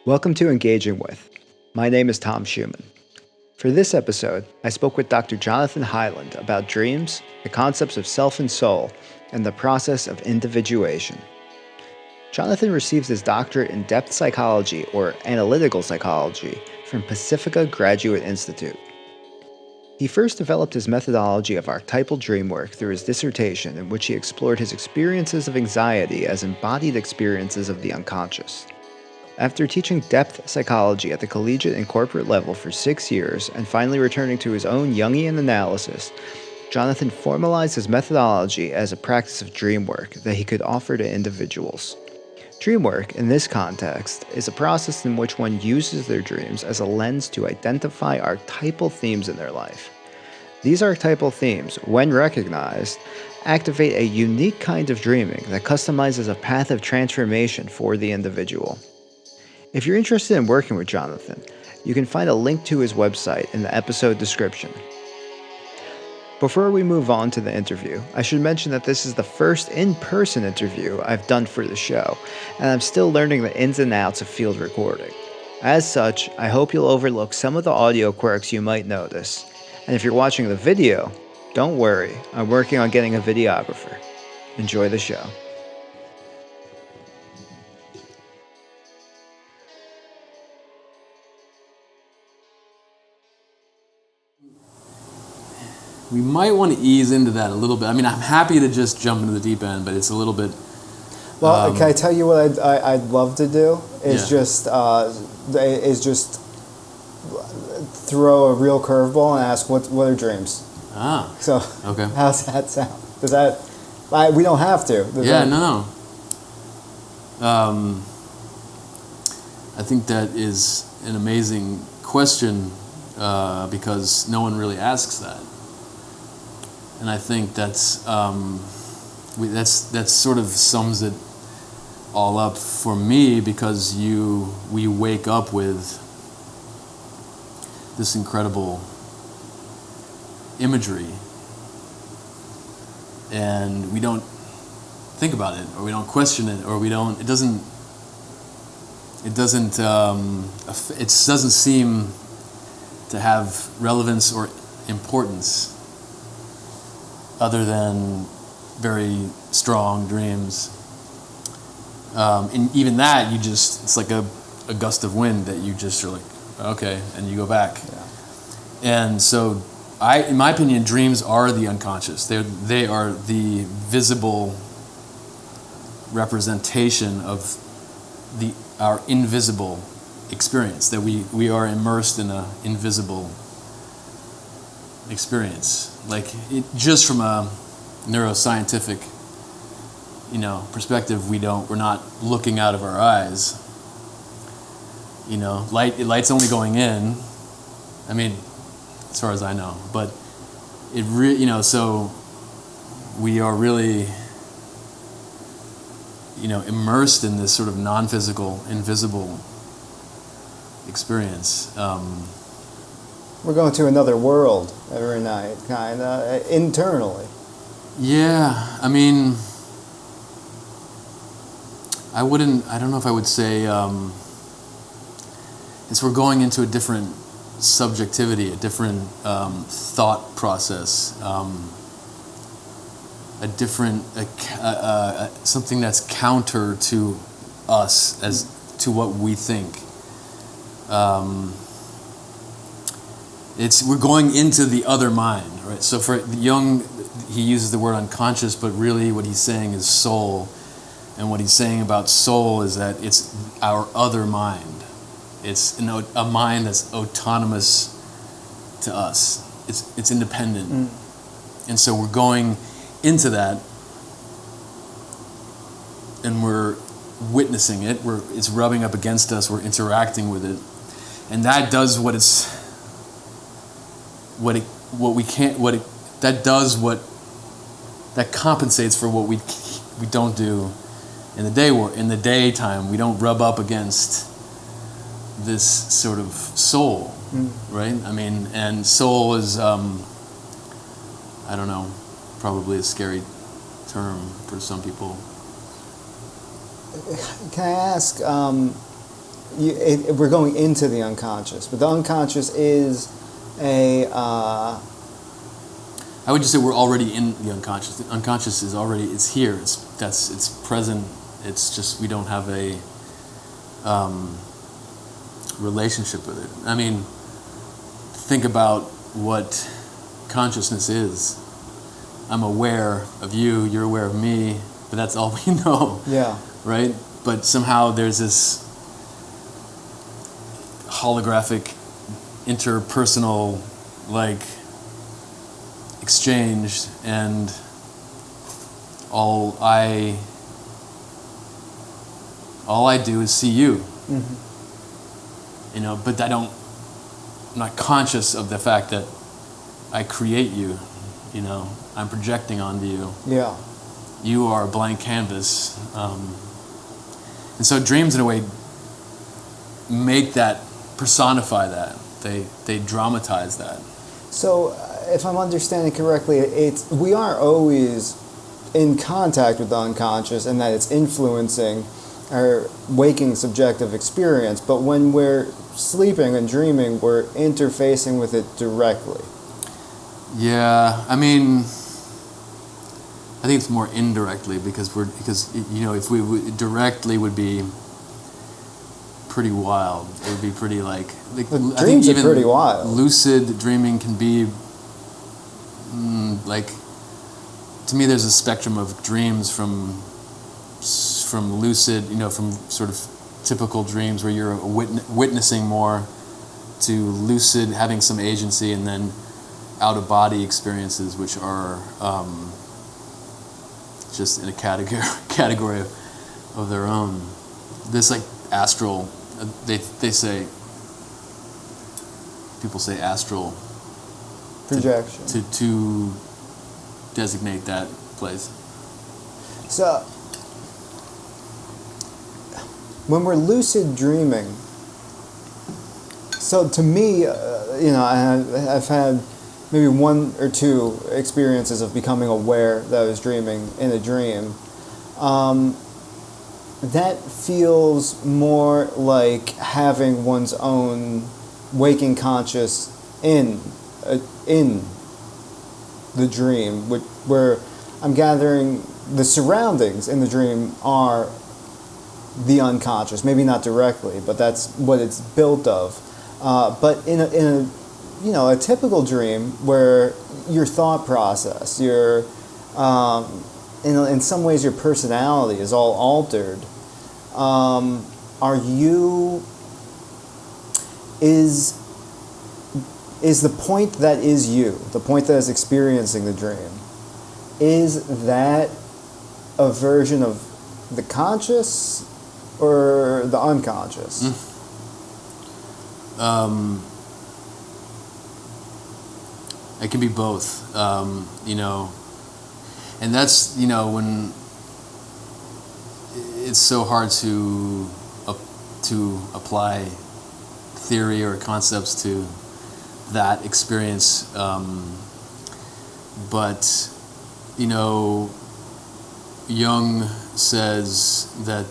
Welcome to Engaging With. My name is Tom Schumann. For this episode, I spoke with Dr. Jonathan Hyland about dreams, the concepts of self and soul, and the process of individuation. Jonathan receives his doctorate in depth psychology or analytical psychology from Pacifica Graduate Institute. He first developed his methodology of archetypal dreamwork through his dissertation, in which he explored his experiences of anxiety as embodied experiences of the unconscious. After teaching depth psychology at the collegiate and corporate level for 6 years and finally returning to his own Jungian analysis, Jonathan formalized his methodology as a practice of dreamwork that he could offer to individuals. Dreamwork, in this context, is a process in which one uses their dreams as a lens to identify archetypal themes in their life. These archetypal themes, when recognized, activate a unique kind of dreaming that customizes a path of transformation for the individual. If you're interested in working with Jonathan, you can find a link to his website in the episode description. Before we move on to the interview, I should mention that this is the first in-person interview I've done for the show, and I'm still learning the ins and outs of field recording. As such, I hope you'll overlook some of the audio quirks you might notice. And if you're watching the video, don't worry, I'm working on getting a videographer. Enjoy the show. We might want to ease into that a little bit. I mean, I'm happy to just jump into the deep end, but it's a little bit. Well, can I tell you what I'd love to do? Is just throw a real curveball and ask what are dreams? Ah. So okay. How's that sound? Does that? We don't have to. No. I think that is an amazing question because no one really asks that. And I think that sort of sums it all up for me, because we wake up with this incredible imagery, and we don't think about it, or we don't question it, or it doesn't seem to have relevance or importance other than very strong dreams. And even that, it's like a gust of wind that you just are like, okay, and you go back. Yeah. And so in my opinion, dreams are the unconscious. They are the visible representation of our invisible experience, that we are immersed in an invisible experience. Like, just from a neuroscientific, perspective, we're not looking out of our eyes. Light's only going in. I mean, as far as I know, but so we are really, immersed in this sort of non-physical, invisible experience. We're going to another world every night, kind of, internally. Yeah, I mean, I don't know if I would say, we're going into a different subjectivity, a different thought process, a different, something that's counter to us as to what we think. We're going into the other mind, right? So for Jung, he uses the word unconscious, but really what he's saying is soul. And what he's saying about soul is that it's our other mind. It's a mind that's autonomous to us. It's independent. Mm. And so we're going into that, and we're witnessing it. It's rubbing up against us. We're interacting with it. And that does that compensates for what we don't do in the day. In the daytime, we don't rub up against this sort of soul, right? I mean, and soul is, I don't know, probably a scary term for some people. Can I ask, we're going into the unconscious, but the unconscious is a. I would just say we're already in the unconscious. The unconscious is already, it's here. It's present. It's just we don't have a relationship with it. I mean, think about what consciousness is. I'm aware of you. You're aware of me. But that's all we know. Yeah. Right. But somehow there's this holographic, interpersonal, like, exchange, and all I do is see you. Mm-hmm. But I'm not conscious of the fact that I create you. I'm projecting onto you. Yeah. You are a blank canvas. And so dreams, in a way, make that, personify that. They dramatize that. So, if I'm understanding correctly, we are always in contact with the unconscious, and that it's influencing our waking subjective experience. But when we're sleeping and dreaming, we're interfacing with it directly. Yeah, I mean, I think it's more indirectly because if we directly would be pretty wild. It would be pretty like dreams are pretty wild. Lucid dreaming can be like, to me, there's a spectrum of dreams from lucid, from sort of typical dreams where you're witnessing more, to lucid, having some agency, and then out of body experiences, which are just in a category of their own. This like astral, they say, people say astral projection to designate that place. So when we're lucid dreaming, so to me, I've had maybe one or two experiences of becoming aware that I was dreaming in a dream. That feels more like having one's own waking conscious in the dream, where I'm gathering the surroundings in the dream are the unconscious. Maybe not directly, but that's what it's built of. But in a typical dream where your thought process, your in some ways your personality is all altered. Is the point that is you, the point that is experiencing the dream, is that a version of the conscious or the unconscious? It can be both, and that's, when it's so hard to apply theory or concepts to that experience, but Jung says that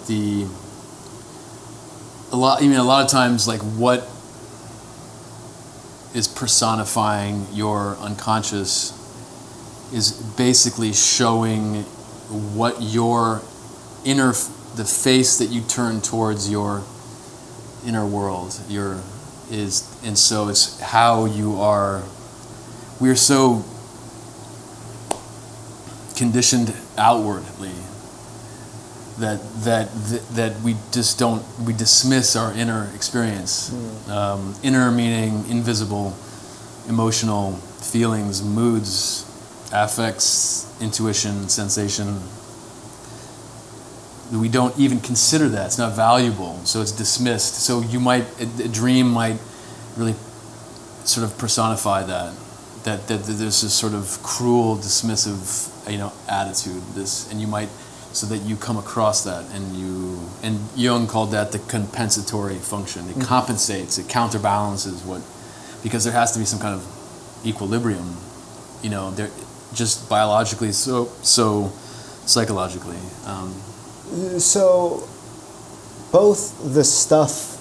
a lot of times, like, what is personifying your unconscious is basically showing what your the face that you turn towards your inner world, and so it's how you are. We're so conditioned outwardly that we just we dismiss our inner experience. Inner meaning invisible, emotional feelings, moods, affects, intuition, sensation. We don't even consider that. It's not valuable, so it's dismissed. So a dream might really sort of personify that there's this sort of cruel, dismissive, attitude. And you might, so that you come across that, and Jung called that the compensatory function. It compensates, it counterbalances because there has to be some kind of equilibrium, there, just biologically, so psychologically. So both the stuff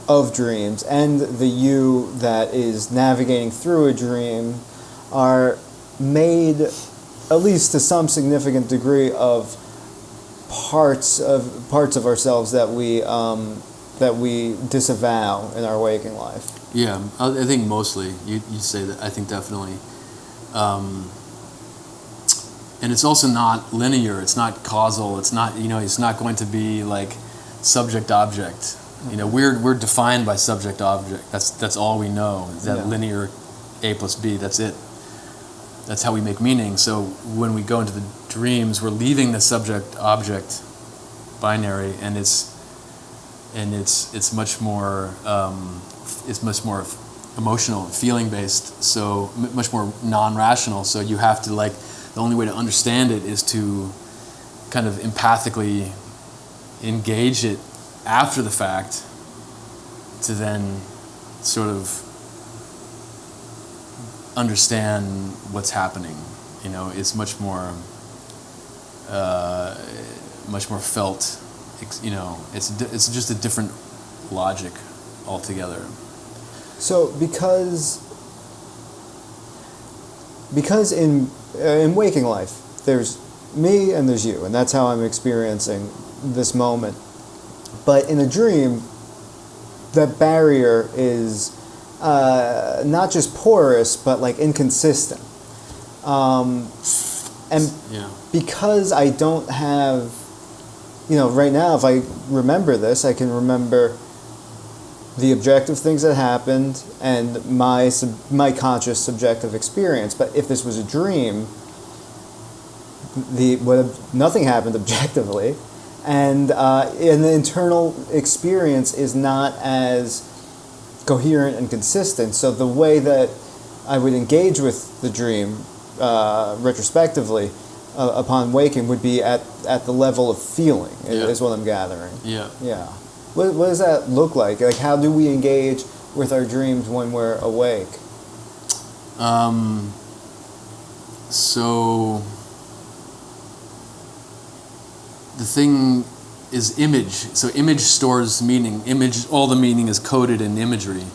of dreams and the you that is navigating through a dream are made, at least to some significant degree, of parts of ourselves that we disavow in our waking life. Yeah, I think mostly you say that. I think definitely, and it's also not linear. It's not causal. It's not It's not going to be like subject object. We're defined by subject object. That's all we know. Is that linear A plus B. That's it. That's how we make meaning. So when we go into the dreams, we're leaving the subject object binary, and it's much more emotional, feeling based. So much more non-rational. So you have to the only way to understand it is to kind of empathically engage it after the fact, to then sort of understand what's happening. It's much more felt. It's just a different logic altogether. So because in waking life there's me and there's you, and that's how I'm experiencing this moment. But in a dream, that barrier is not just porous, but inconsistent. And because I don't have, right now, if I remember this, I can remember the objective things that happened and my conscious subjective experience. But if this was a dream, nothing happened objectively, and the internal experience is not as coherent and consistent. So the way that I would engage with the dream retrospectively upon waking would be at the level of feeling, is what I'm gathering. Yeah. What does that look like? How do we engage with our dreams when we're awake? So the thing is image. So image stores meaning. All the meaning is coded in imagery.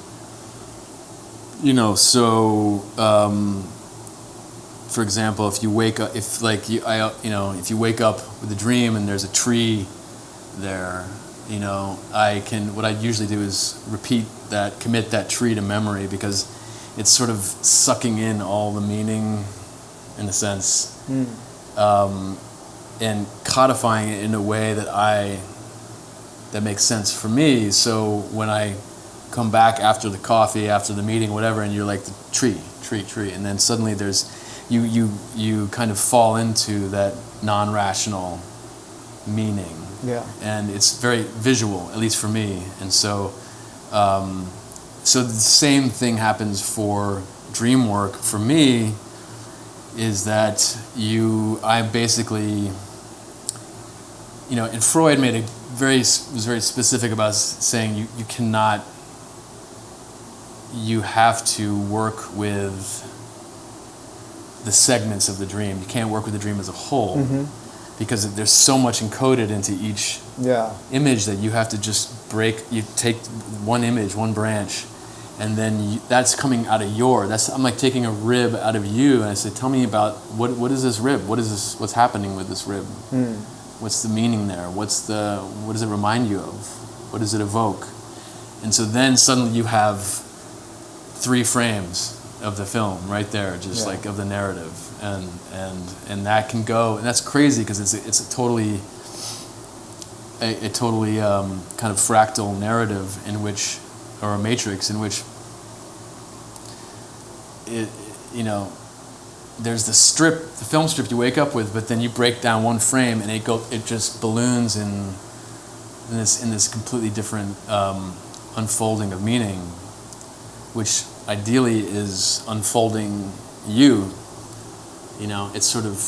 For example, if you wake up, if you wake up with a dream and there's a tree there, what I usually do is commit that tree to memory, because it's sort of sucking in all the meaning, in a sense, and codifying it in a way that makes sense for me. So when I come back after the coffee, after the meeting, whatever, and you're like, the tree, and then suddenly you kind of fall into that non-rational meaning. Yeah. And it's very visual, at least for me. And so the same thing happens for dream work. For me, is that I basically, and Freud was very specific about saying you have to work with the segments of the dream. You can't work with the dream as a whole. Mm-hmm. Because there's so much encoded into each image that you have to just you take one image, one branch, and then that's coming out of I'm like taking a rib out of you, and I say, tell me about what is this rib? What's happening with this rib? What's the meaning there? What does it remind you of? What does it evoke? And so then suddenly you have 3 frames of the film right there, just of the narrative, and that can go, and that's crazy because it's a totally kind of fractal narrative or a matrix in which there's the film strip you wake up with, but then you break down one frame and it just balloons in this completely different unfolding of meaning, which ideally is unfolding you. It's sort of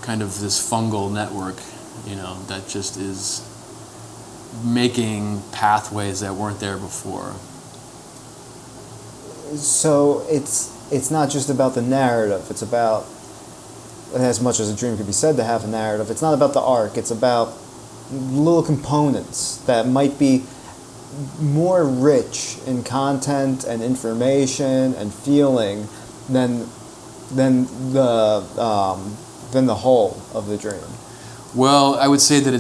kind of this fungal network, that just is making pathways that weren't there before. So it's not just about the narrative. It's about, as much as a dream could be said to have a narrative, it's not about the arc. It's about little components that might be more rich in content and information and feeling than the whole of the dream. Well, I would say that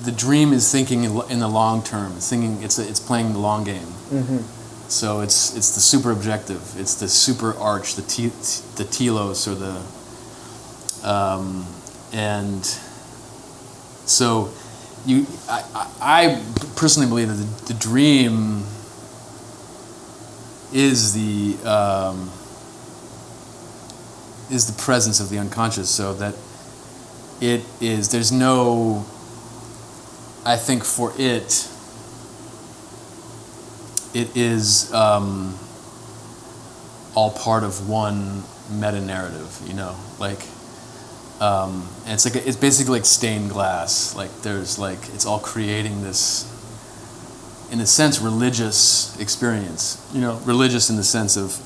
the dream is thinking in the long term. It's playing the long game. Mm-hmm. So it's the super objective. It's the super arch, the telos, or the and so I personally believe that the dream is the presence of the unconscious. So that there's no, I think for it is all part of one meta-narrative, and it's basically like stained glass. Like there's it's all creating this, in a sense, religious experience. Religious in the sense of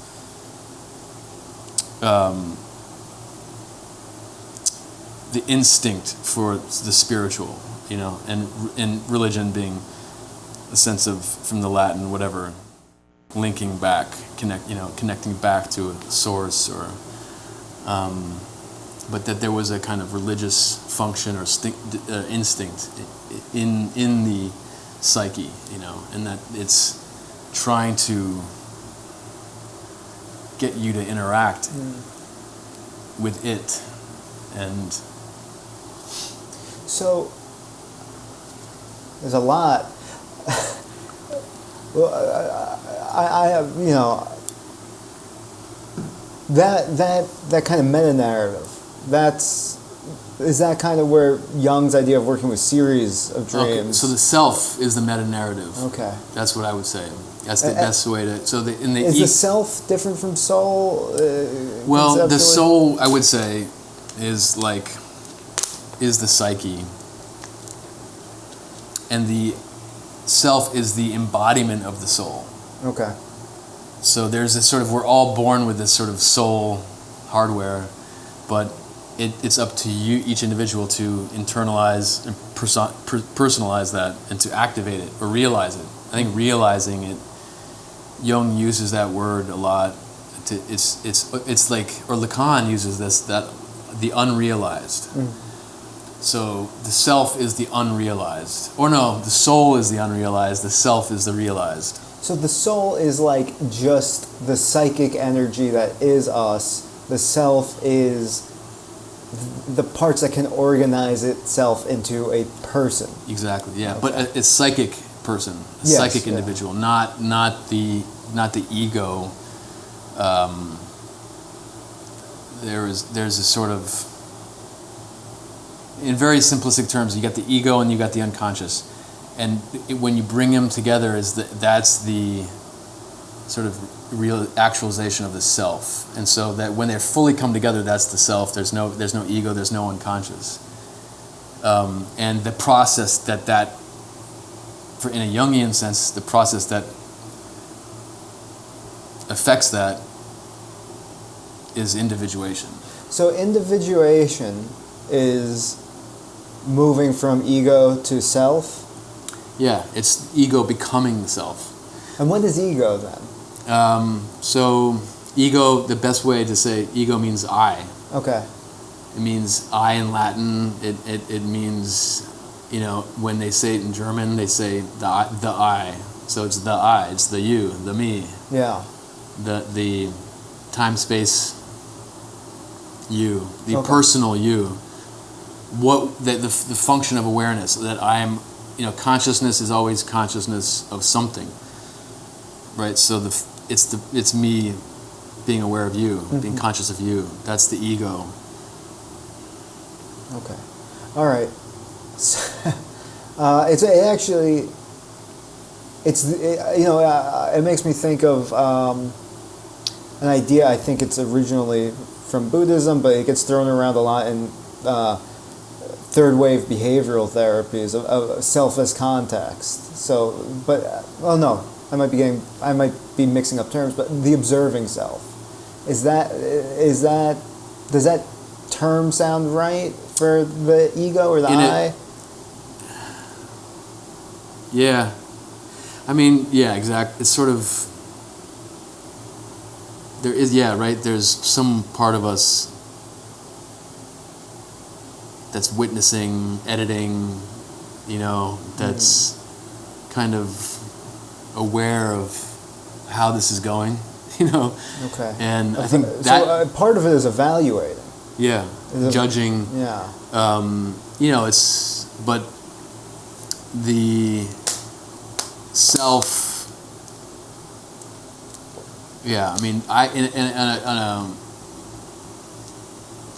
the instinct for the spiritual, and religion being a sense of, from the Latin, whatever, linking back, connecting back to a source, or, but that there was a kind of religious function or instinct in the psyche, and that it's trying to get you to interact with it, and so there's a lot. Well, I have, that kind of meta-narrative. Is that kind of where Jung's idea of working with series of dreams? Okay, so the self is the meta-narrative. Okay. That's what I would say. That's the best way to. So is the self different from soul? Well, the soul, I would say, is the psyche, and the self is the embodiment of the soul. Okay. So there's this sort of, we're all born with this sort of soul hardware, but it's up to you, each individual, to internalize and personalize that, and to activate it or realize it. I think realizing it, Jung uses that word a lot. It's like, or Lacan uses this, that the unrealized. So the self is the unrealized. Or no, the soul is the unrealized, the self is the realized. So the soul is like just the psychic energy that is us. The self is the parts that can organize itself into a person. Exactly, yeah. Okay. But a psychic person, a yes, psychic individual, not the ego. There's a sort of, in very simplistic terms, you got the ego and you got the unconscious, and when you bring them together, that's the sort of real actualization of the self. And so that when they're fully come together, that's the self. There's no ego. There's no unconscious. And the process that for, in a Jungian sense, the process that affects that is individuation. So individuation is moving from ego to self? Yeah, it's ego becoming the self. And what is ego then? So ego, the best way to say ego means I. Okay. It means I in Latin. It means, when they say it in German, they say the I. So it's the I, it's the you, the me. Yeah. The time space you, the okay. personal you. What the function of awareness, that I'm, consciousness is always consciousness of something. Right? So it's me being aware of you, being conscious of you. That's the ego. Okay. All right. It makes me think of an idea. I think it's originally from Buddhism, but it gets thrown around a lot in third wave behavioral therapies of self as context. So, but no, I might be mixing up terms. But the observing self, does that term sound right for the ego or the I? Yeah. I mean, yeah, exactly. It's sort of, there is, yeah, right, there's some part of us that's witnessing, editing, that's kind of aware of how this is going, Okay. And I think that... So part of it is evaluating. Yeah, judging. Yeah. It's... But the self... Yeah, I mean,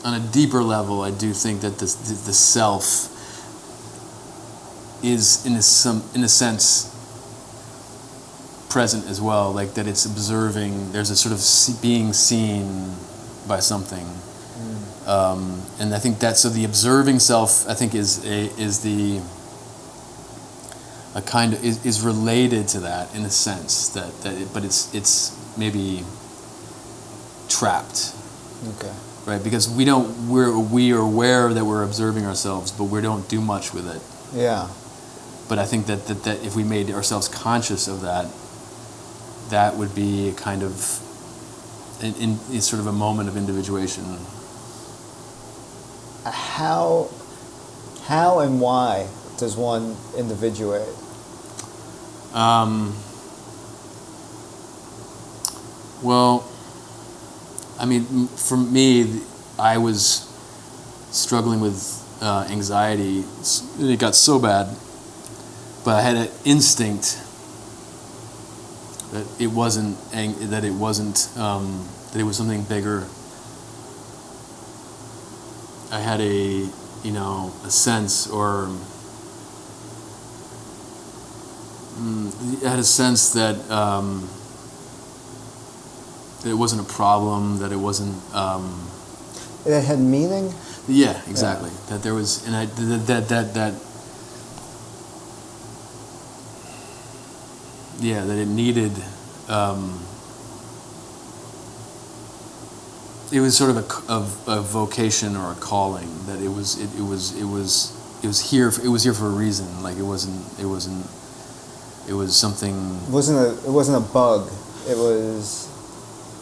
on a deeper level, I do think that the self is in a sense present as well, like that it's observing. There's a sort of being seen by something, and I think that, so the observing self, I think, is related to that in a sense but it's maybe trapped. Okay. Right, because we are aware that we're observing ourselves, but we don't do much with it. Yeah. But I think that if we made ourselves conscious of that would be a kind of it's sort of a moment of individuation. How and why does one individuate? Well, I mean, for me, I was struggling with anxiety. It got so bad, but I had an instinct that it was something bigger. I had a sense, or I had a sense that it wasn't a problem, that it wasn't... It had meaning? Yeah, exactly. Yeah. That there was... And that it needed... it was sort of a vocation or a calling, that it was here for a reason. Like it was something... It wasn't a bug. It was...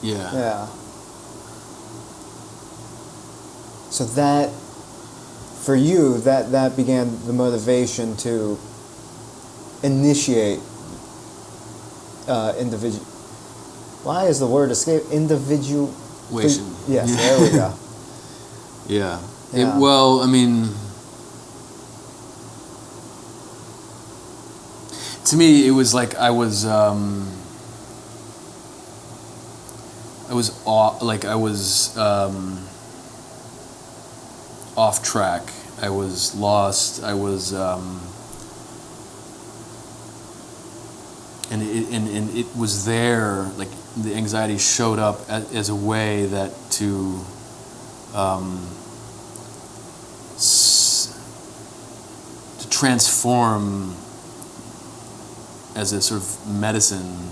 Yeah. Yeah. So that, for you, that began the motivation to initiate individual. Why is the word escape? Individuation. Yes, there we go. Yeah. Yeah. Well, I mean, to me, it was like I was off track. I was lost. I was, and it was there. Like the anxiety showed up as a way that to transform as a sort of medicine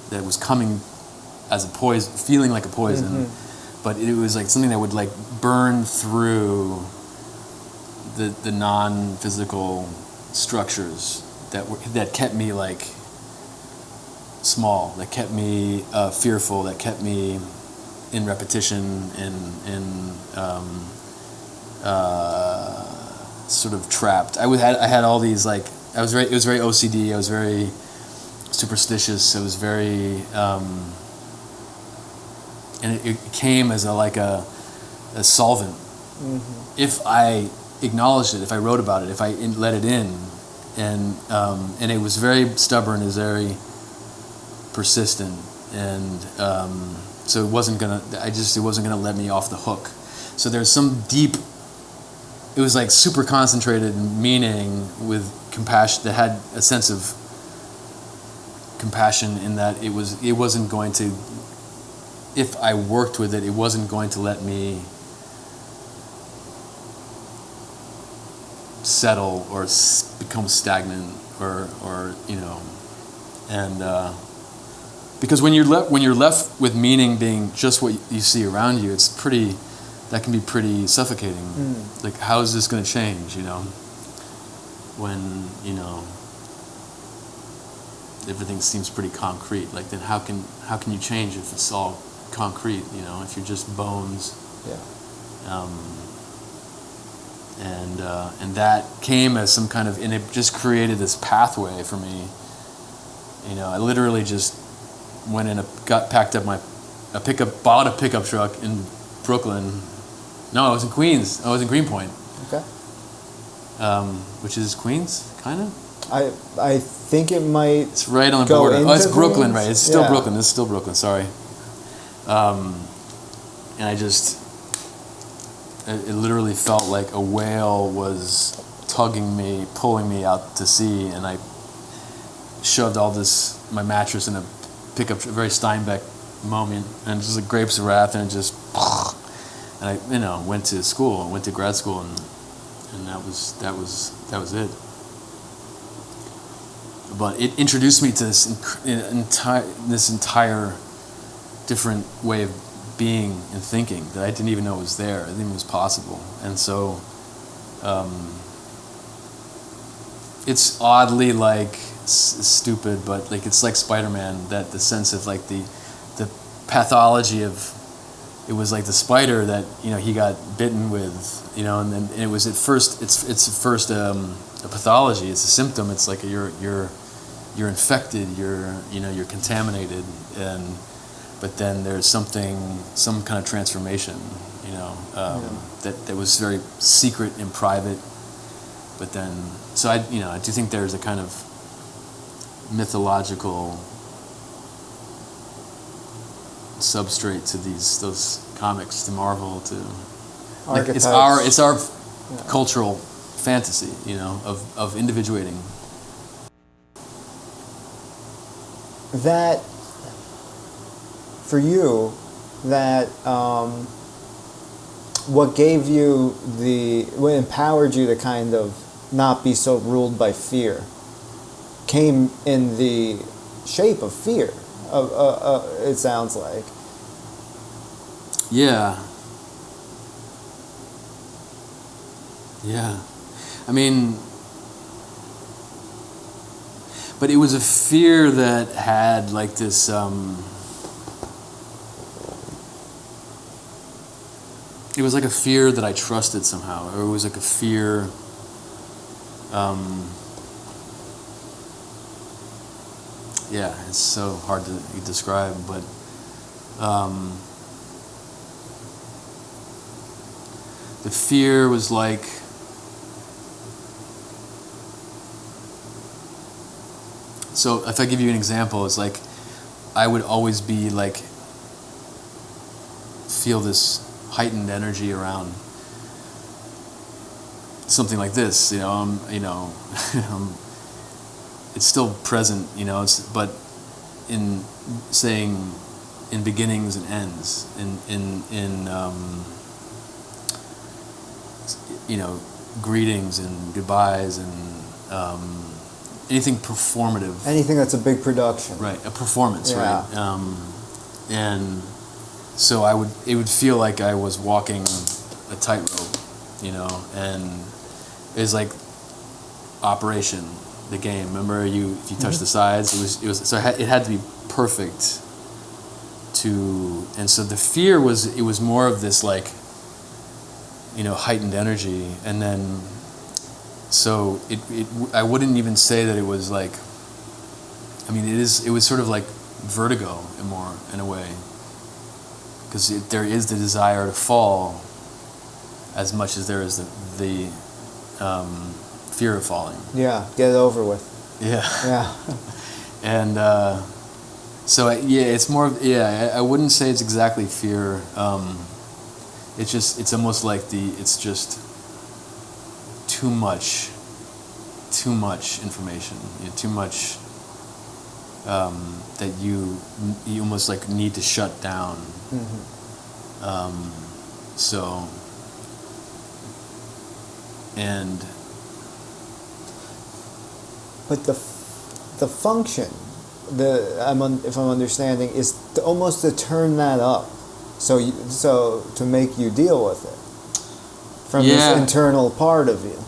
that was coming as a poison, feeling like a poison, but it was like something that would like burn through the non-physical structures that kept me like small, that kept me fearful, that kept me in repetition and sort of trapped. I had all these like it was very OCD. I was very superstitious. I was very and it came as a solvent. Mm-hmm. If I acknowledged it, if I wrote about it, if I let it in, and it was very stubborn, it was very persistent, and so it wasn't gonna let me off the hook. So there's some deep. It was like super concentrated meaning with compassion that had a sense of compassion in that it wasn't going to. If I worked with it, it wasn't going to let me settle or become stagnant or and because when you're left with meaning being just what you see around you, that can be pretty suffocating. Like, how is this going to change? When everything seems pretty concrete. Like, then how can you change if it's all concrete? You know, if you're just bones. Yeah. And that came as some kind of, and it just created this pathway for me. You know, I literally just went in, packed up bought a pickup truck in Brooklyn. No, I was in Queens. I was in Greenpoint. Okay. Which is Queens, kind of. I think it might. It's right on the border. Oh, it's Brooklyn, Queens? right? It's still Yeah. Brooklyn. This is still Brooklyn. Sorry. And I just, it literally felt like a whale was tugging me, pulling me out to sea, and I shoved my mattress in a pickup, very Steinbeck moment, and just like grapes of wrath, and it just, and I, went to grad school, and that was it. But it introduced me to this entire different way of being and thinking that I didn't even know was there. I didn't even was possible. And so it's oddly like stupid, but like it's like Spider-Man, that the sense of like the pathology of, it was like the spider that he got bitten with, and then it was at first a pathology. It's a symptom. It's like you're infected. You're contaminated, but then there's some kind of transformation, that was very secret and private. But then, so I do think there's a kind of mythological substrate to those comics, to Marvel, to like it's our cultural fantasy, of individuating. That for you, that what empowered you to kind of not be so ruled by fear came in the shape of fear. It sounds like. Yeah. I mean, but it was a fear that had like this. It was like a fear that I trusted somehow, or it was like a fear. Yeah, it's so hard to describe, but the fear was like, so if I give you an example, it's like I would always be like, feel this heightened energy around something like this, it's still present, but in saying, in beginnings and ends, in greetings and goodbyes and anything performative. Anything that's a big production. Right, a performance, yeah. Right? And so it would feel like I was walking a tightrope, and it was like Operation, the game. Remember, if you touch the sides, it was so it had to be perfect. And so the fear was more of this like, heightened energy, and then so I wouldn't even say that it was like. I mean, it was sort of like vertigo in a way, because there is the desire to fall as much as there is the fear of falling. Yeah, get it over with. Yeah. Yeah. And so it's more of, I wouldn't say it's exactly fear. It's almost like it's just too much information, too much that you almost like need to shut down. Mm-hmm. But the function, if I'm understanding, is almost to turn that up, so to make you deal with it from this internal part of you.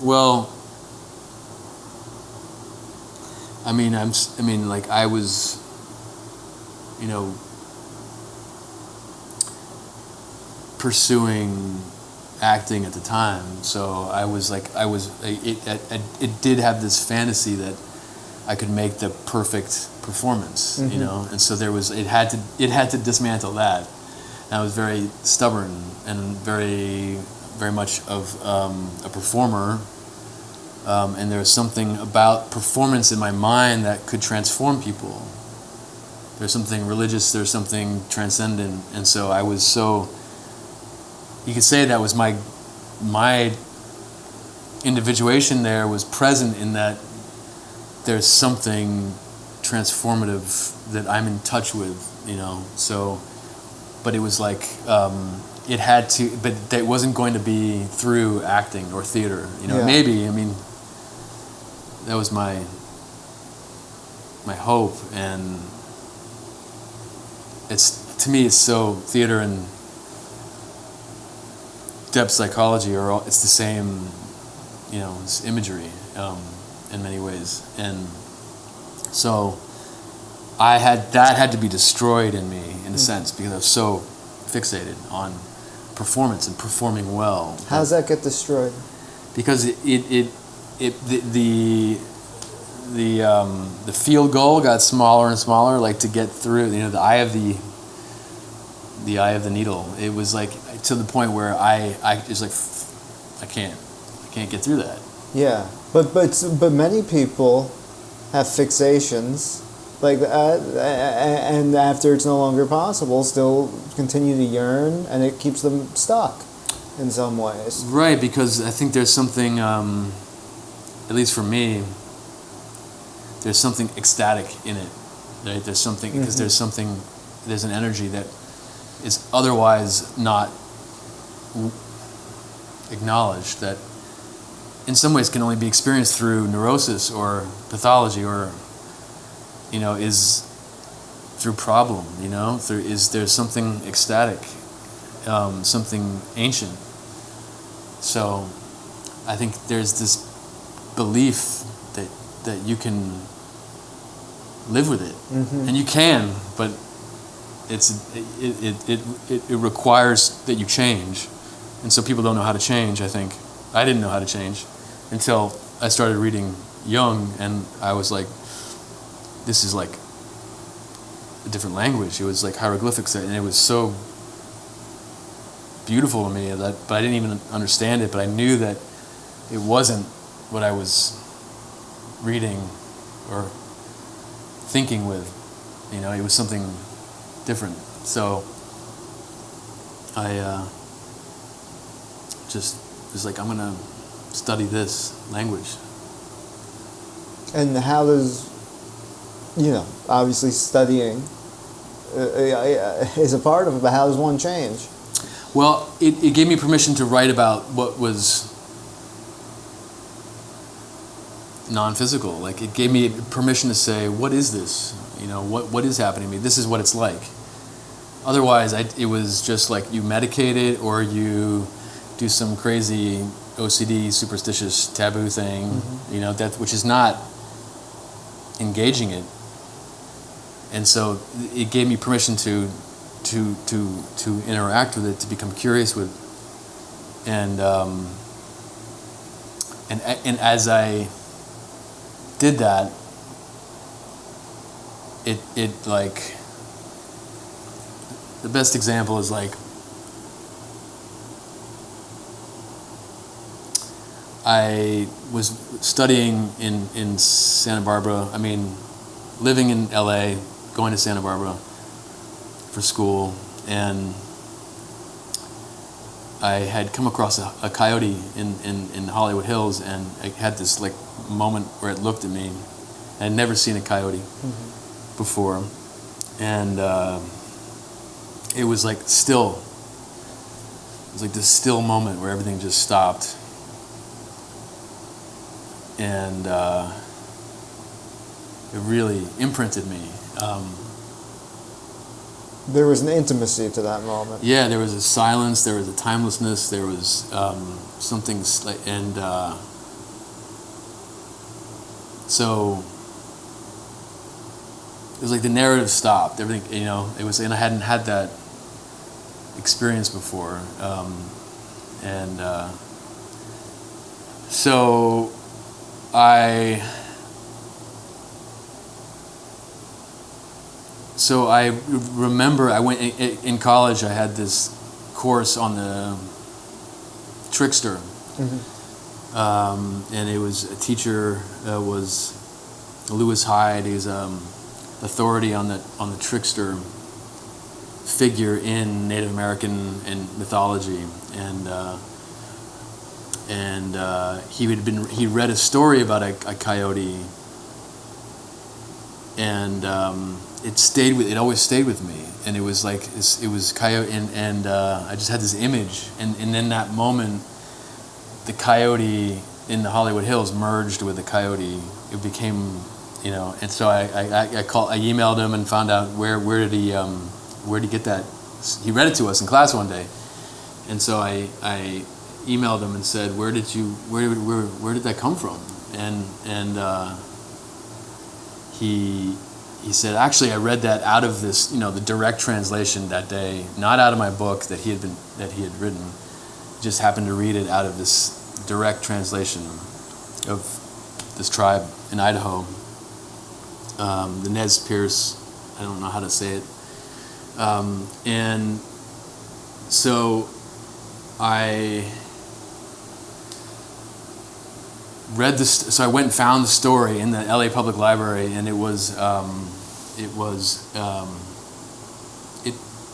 Well, I mean, like I was, you know, pursuing acting at the time. So it did have this fantasy that I could make the perfect performance, you know, and so it had to dismantle that. And I was very stubborn and very much of a performer, and there was something about performance in my mind that could transform people. There's something religious, there's something transcendent, and so I was so. You could say that was my individuation there was present in that there's something transformative that I'm in touch with, you know. So, but it was like it had to, but it wasn't going to be through acting or theater, you know. Yeah. Maybe, I mean, that was my hope, and to me it's so theater and depth psychology it's the same, you know, it's imagery in many ways, and so that had to be destroyed in me in a sense, because I was so fixated on performance and performing well. How does that get destroyed? Because the field goal got smaller and smaller, like to get through, you know, the eye of the needle. It was like to the point where I was like, I can't get through that. Yeah, but many people have fixations like that, and after it's no longer possible, still continue to yearn, and it keeps them stuck in some ways. Right, because I think there's something, at least for me, there's something ecstatic in it. Right? There's something, because there's an energy that is otherwise not acknowledged, that in some ways can only be experienced through neurosis or pathology, or, you know, is through problem, you know, there's something ecstatic, something ancient. So I think there's this belief that you can live with it, and you can, but it requires that you change, and so people don't know how to change. I think I didn't know how to change until I started reading Jung, and I was like, this is like a different language. It was like hieroglyphics, and it was so beautiful to me that, but I didn't even understand it, but I knew that it wasn't what I was reading or thinking with, you know, it was something different. So I just was like, I'm gonna study this language. And how does, you know, obviously studying is a part of it, but how does one change? Well, it gave me permission to write about what was non-physical. Like, it gave me permission to say, what is this? You know, what is happening to me? This is what it's like. Otherwise, it was just like you medicate it, or you do some crazy OCD, superstitious, taboo thing, you know, which is not engaging it. And so it gave me permission to interact with it, to become curious with, and as I did that, it like, the best example is like, I was studying in Santa Barbara, living in LA, going to Santa Barbara for school, and I had come across a coyote in Hollywood Hills, and I had this like moment where it looked at me. I had never seen a coyote before, and it was like still. It was like this still moment where everything just stopped, and it really imprinted me. There was an intimacy to that moment. Yeah, there was a silence, there was a timelessness, there was something, and so it was like the narrative stopped. Everything, it was, and I hadn't had that experience before, and so I remember I went in college. I had this course on the trickster, and it was a teacher was Lewis Hyde. He's authority on the trickster figure in Native American and mythology, and he read a story about a coyote, and it always stayed with me, and it was like it was coyote, and I just had this image, and in that moment, the coyote in the Hollywood Hills merged with the coyote. It became, and so I emailed him and found out where did he get that. He read it to us in class one day, and so I emailed him and said, where did that come from? And he said, actually, I read that out of this, the direct translation that day, not out of my book that he had written. Just happened to read it out of this direct translation of this tribe in Idaho, the Nez Perce. I don't know how to say it. And so I read this. So I went and found the story in the LA Public Library, and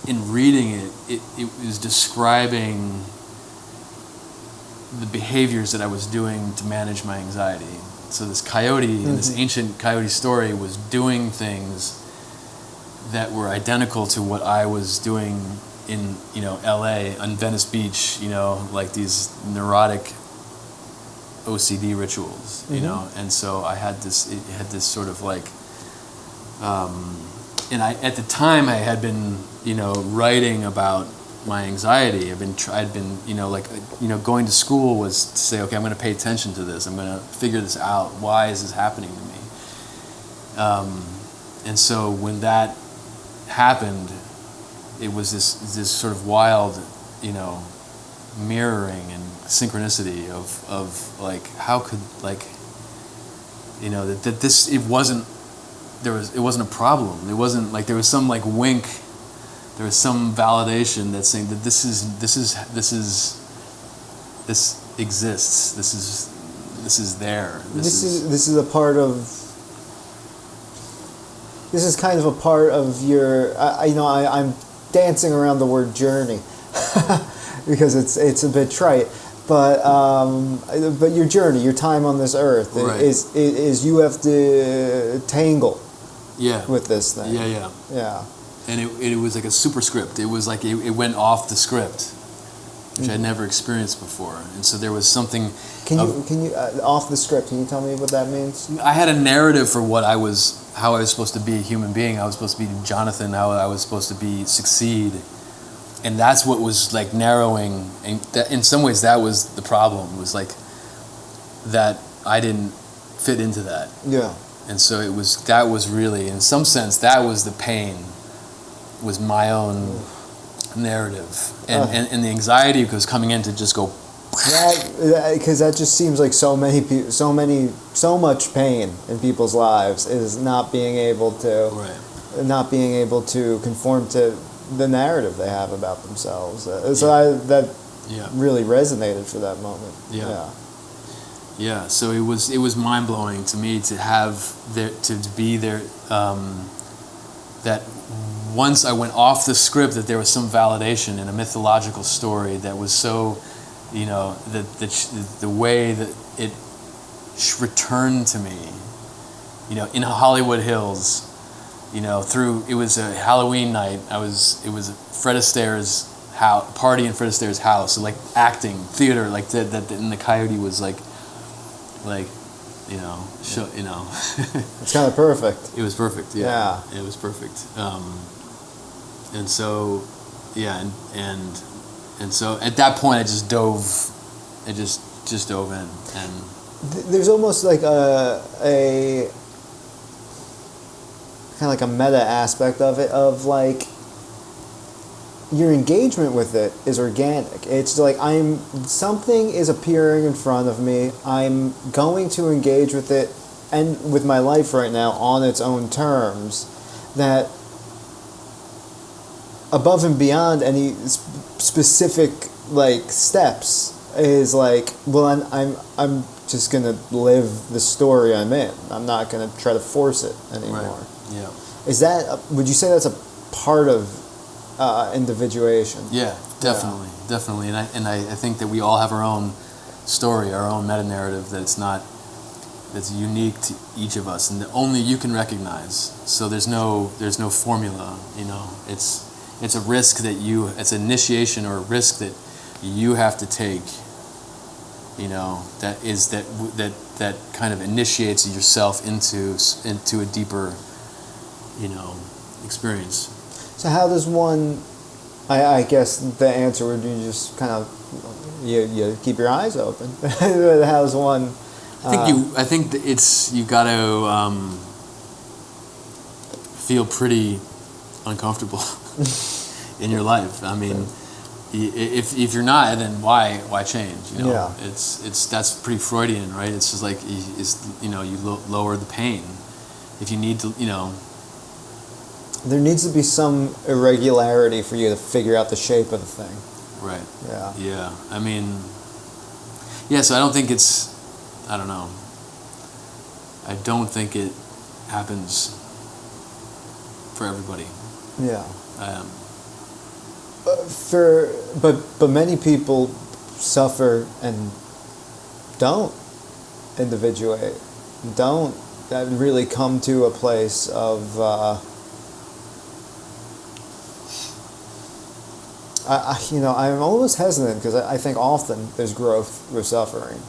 in reading it was describing the behaviors that I was doing to manage my anxiety. So this coyote in this ancient coyote story was doing things that were identical to what I was doing in LA on Venice Beach, like these neurotic OCD rituals, and so I had this. It had this sort of like, and at the time I had been writing about my anxiety. I'd been going to school was to say, okay, I'm going to pay attention to this. I'm going to figure this out. Why is this happening to me? And so when that happened, it was this sort of wild, mirroring and synchronicity of like, how could that this it wasn't a problem. It wasn't like there was some like wink. There was some validation that's saying that this exists. This is there. This is a part of. This is kind of a part of your. I'm dancing around the word journey because it's a bit trite, but your journey, your time on this earth, right, is you have to tangle. Yeah. With this thing. Yeah. And it was like a superscript. It was like it went off the script, which I'd never experienced before. And so there was something. Can you off the script? Can you tell me what that means? I had a narrative for how I was supposed to be a human being. I was supposed to be Jonathan. How I was supposed to succeed, and that's what was like narrowing. And that, in some ways, that was the problem. Was like that I didn't fit into that. Yeah. And so that was really, in some sense, that was the pain. Was my own narrative, and the anxiety was coming in to just go. Because that just seems like so much pain in people's lives is not being able to, not being able to conform to the narrative they have about themselves. That really resonated for that moment. Yeah. So it was mind blowing to me to be there. That once I went off the script, that there was some validation in a mythological story that was so, the way that it returned to me, in Hollywood Hills, through, it was a Halloween night. It was Fred Astaire's party in Fred Astaire's house, so like acting, theater, like that, and the coyote was like. It's kind of perfect. It was perfect. Yeah. It was perfect. And so, and so at that point, I just dove in, and. There's almost like a kind of like a meta aspect of it, of like your engagement with it is organic. It's like something is appearing in front of me. I'm going to engage with it and with my life right now on its own terms. That above and beyond any specific like steps is like, well, I'm just gonna live the story I'm in. I'm not gonna try to force it anymore. Right. Yeah. Is that? Would you say that's a part of individuation? Yeah, definitely, definitely. And I think that we all have our own story, our own meta-narrative that's unique to each of us, and that only you can recognize. So there's no formula. It's a risk it's an initiation or a risk that you have to take. That kind of initiates yourself into a deeper, experience. So how does one? I guess the answer would be just kind of you keep your eyes open. How does one? I think you got to feel pretty uncomfortable in your life. I mean, if you're not, then why change? Yeah. That's pretty Freudian, right? It's just like you lower the pain. If you need to, There needs to be some irregularity for you to figure out the shape of the thing. Right. Yeah. Yeah. I mean, so I don't think I don't know. I don't think it happens for everybody. Yeah. But many people suffer and don't individuate, don't really come to a place of I'm almost hesitant because I think often there's growth with suffering.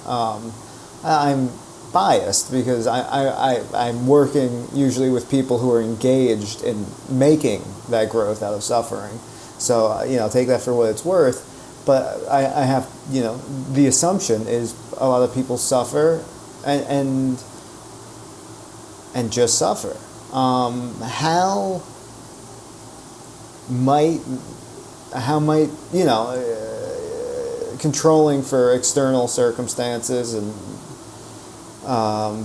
I'm biased because I'm working usually with people who are engaged in making that growth out of suffering. So, take that for what it's worth. But I have, the assumption is a lot of people suffer and just suffer. How might controlling for external circumstances and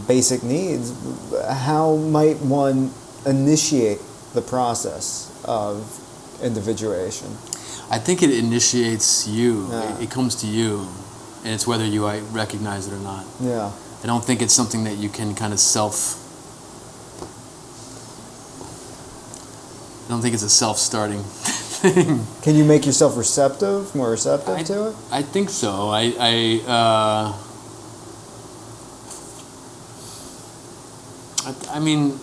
basic needs, how might one initiate the process of individuation? I think it initiates you. Yeah. It comes to you, and it's whether you recognize it or not. Yeah. I don't think it's something that you can kind of I don't think it's a self-starting thing. Can you make yourself more receptive to it? I think so. I mean,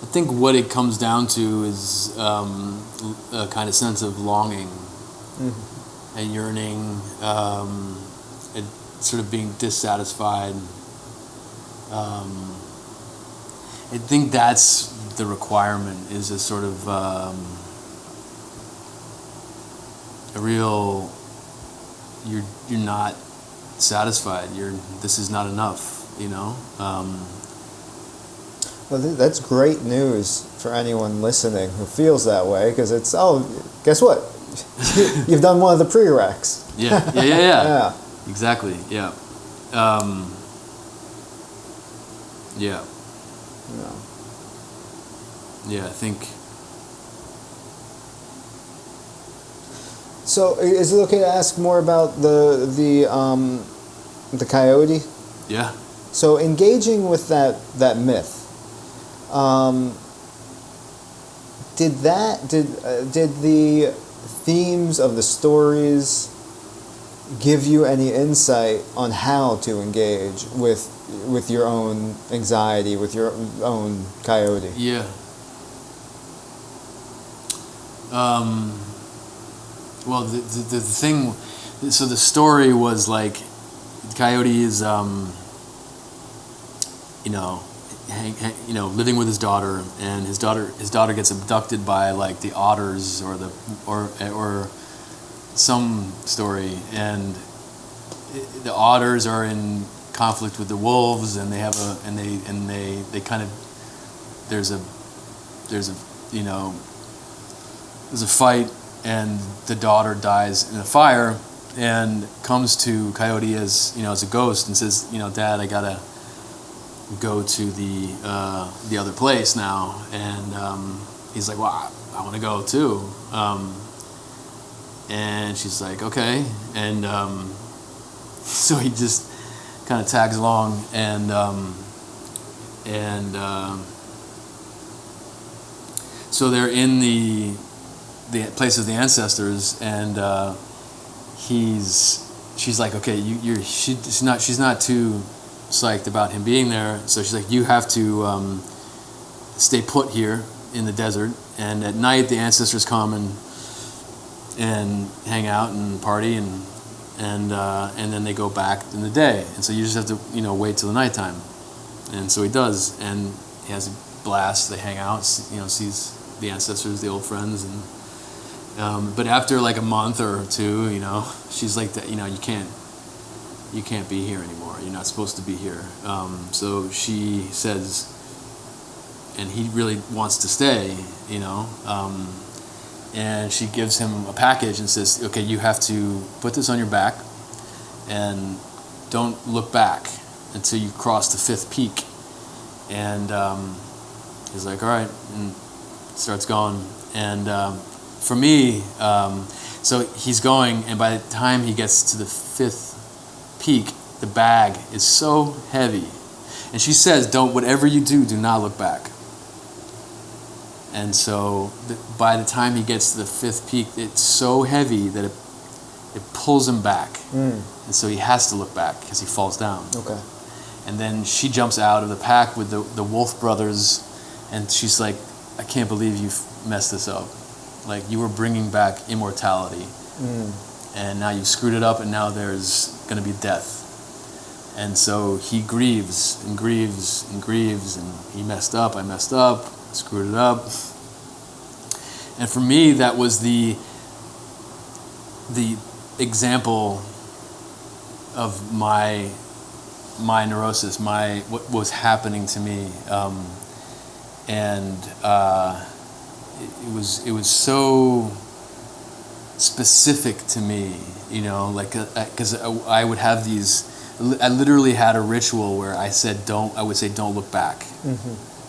I think what it comes down to is a kind of sense of longing, mm-hmm. and yearning, and sort of being dissatisfied. I think that's the requirement, is a sort of a real, you're not satisfied. This is not enough, Well, that's great news for anyone listening who feels that way, because it's, guess what? You've done one of the prereqs. Yeah. Yeah. Exactly, yeah. Yeah. Yeah, I think. So, is it okay to ask more about the Coyote? Yeah. So, engaging with that myth, did the themes of the stories give you any insight on how to engage with your own anxiety, with your own Coyote? Yeah. Well, the thing, so the story was like, Coyote is, living with his daughter, and his daughter gets abducted by like the otters or some story, and the otters are in conflict with the wolves, and they have they kind of there's a you know, there's a fight, and the daughter dies in a fire, and comes to Coyote as, you know, as a ghost, and says, you know, Dad, I gotta go to the other place now. And he's like, well, I want to go too. And she's like, okay. And so he just kind of tags along, and so they're in the place of the ancestors, and she's like, okay, she's not too psyched about him being there, so she's like, you have to stay put here in the desert, and at night the ancestors come and hang out and party, and then they go back in the day, and so you just have to, you know, wait till the nighttime. And so he does, and he has a blast. They hang out, you know, sees the ancestors, the old friends, and but after like a month or two, you know, she's like, that, you know, you can't be here anymore. You're not supposed to be here. So she says, and he really wants to stay, you know, and she gives him a package and says, okay, you have to put this on your back and don't look back until you cross the 5th peak. And he's like, all right, and starts going. And for me, so he's going, and by the time he gets to the 5th peak, the bag is so heavy. And she says, whatever you do, do not look back. And so by the time he gets to the 5th peak, it's so heavy that it pulls him back. And so he has to look back because he falls down. Okay. And then she jumps out of the pack with the Wolf brothers, and she's like, I can't believe you've messed this up. Like, you were bringing back immortality, and now you've screwed it up, and now there's going to be death. And so he grieves and grieves and grieves, and he messed up, I messed up, screwed it up. And for me, that was the example of my neurosis, what was happening to me, and it was so specific to me, you know, like, because I would have these. I literally had a ritual where I would say don't look back.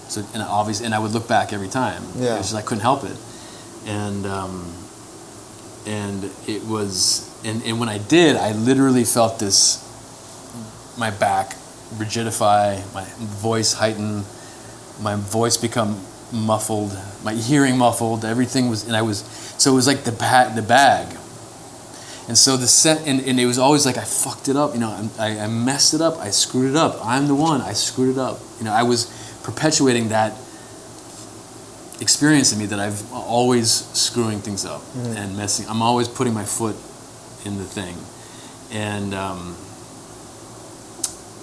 So, and I would look back every time. Yeah. It's just I couldn't help it, and it was, and when I did, I literally felt this, my back rigidify, my voice heighten, my voice become muffled, my hearing muffled, everything was, so it was like the bag. And so and it was always like, I fucked it up, you know, I messed it up, I screwed it up, I'm the one, I screwed it up. You know, I was perpetuating that experience in me that I've always screwing things up and messing, I'm always putting my foot in the thing.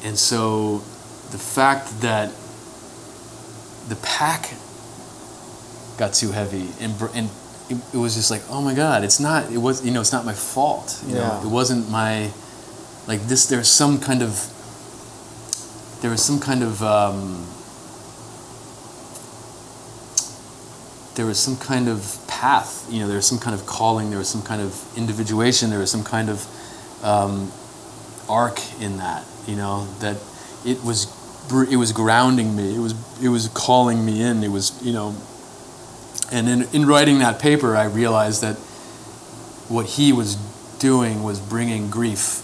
And so the fact that the pack got too heavy, and it was just like, oh my God, it's not my fault. You know, it wasn't my, like this, there was some kind of path, you know, there was some kind of calling, there was some kind of individuation, there was some kind of arc in that, you know, that it was grounding me, it was calling me in, it was, you know. And in writing that paper, I realized that what he was doing was bringing grief,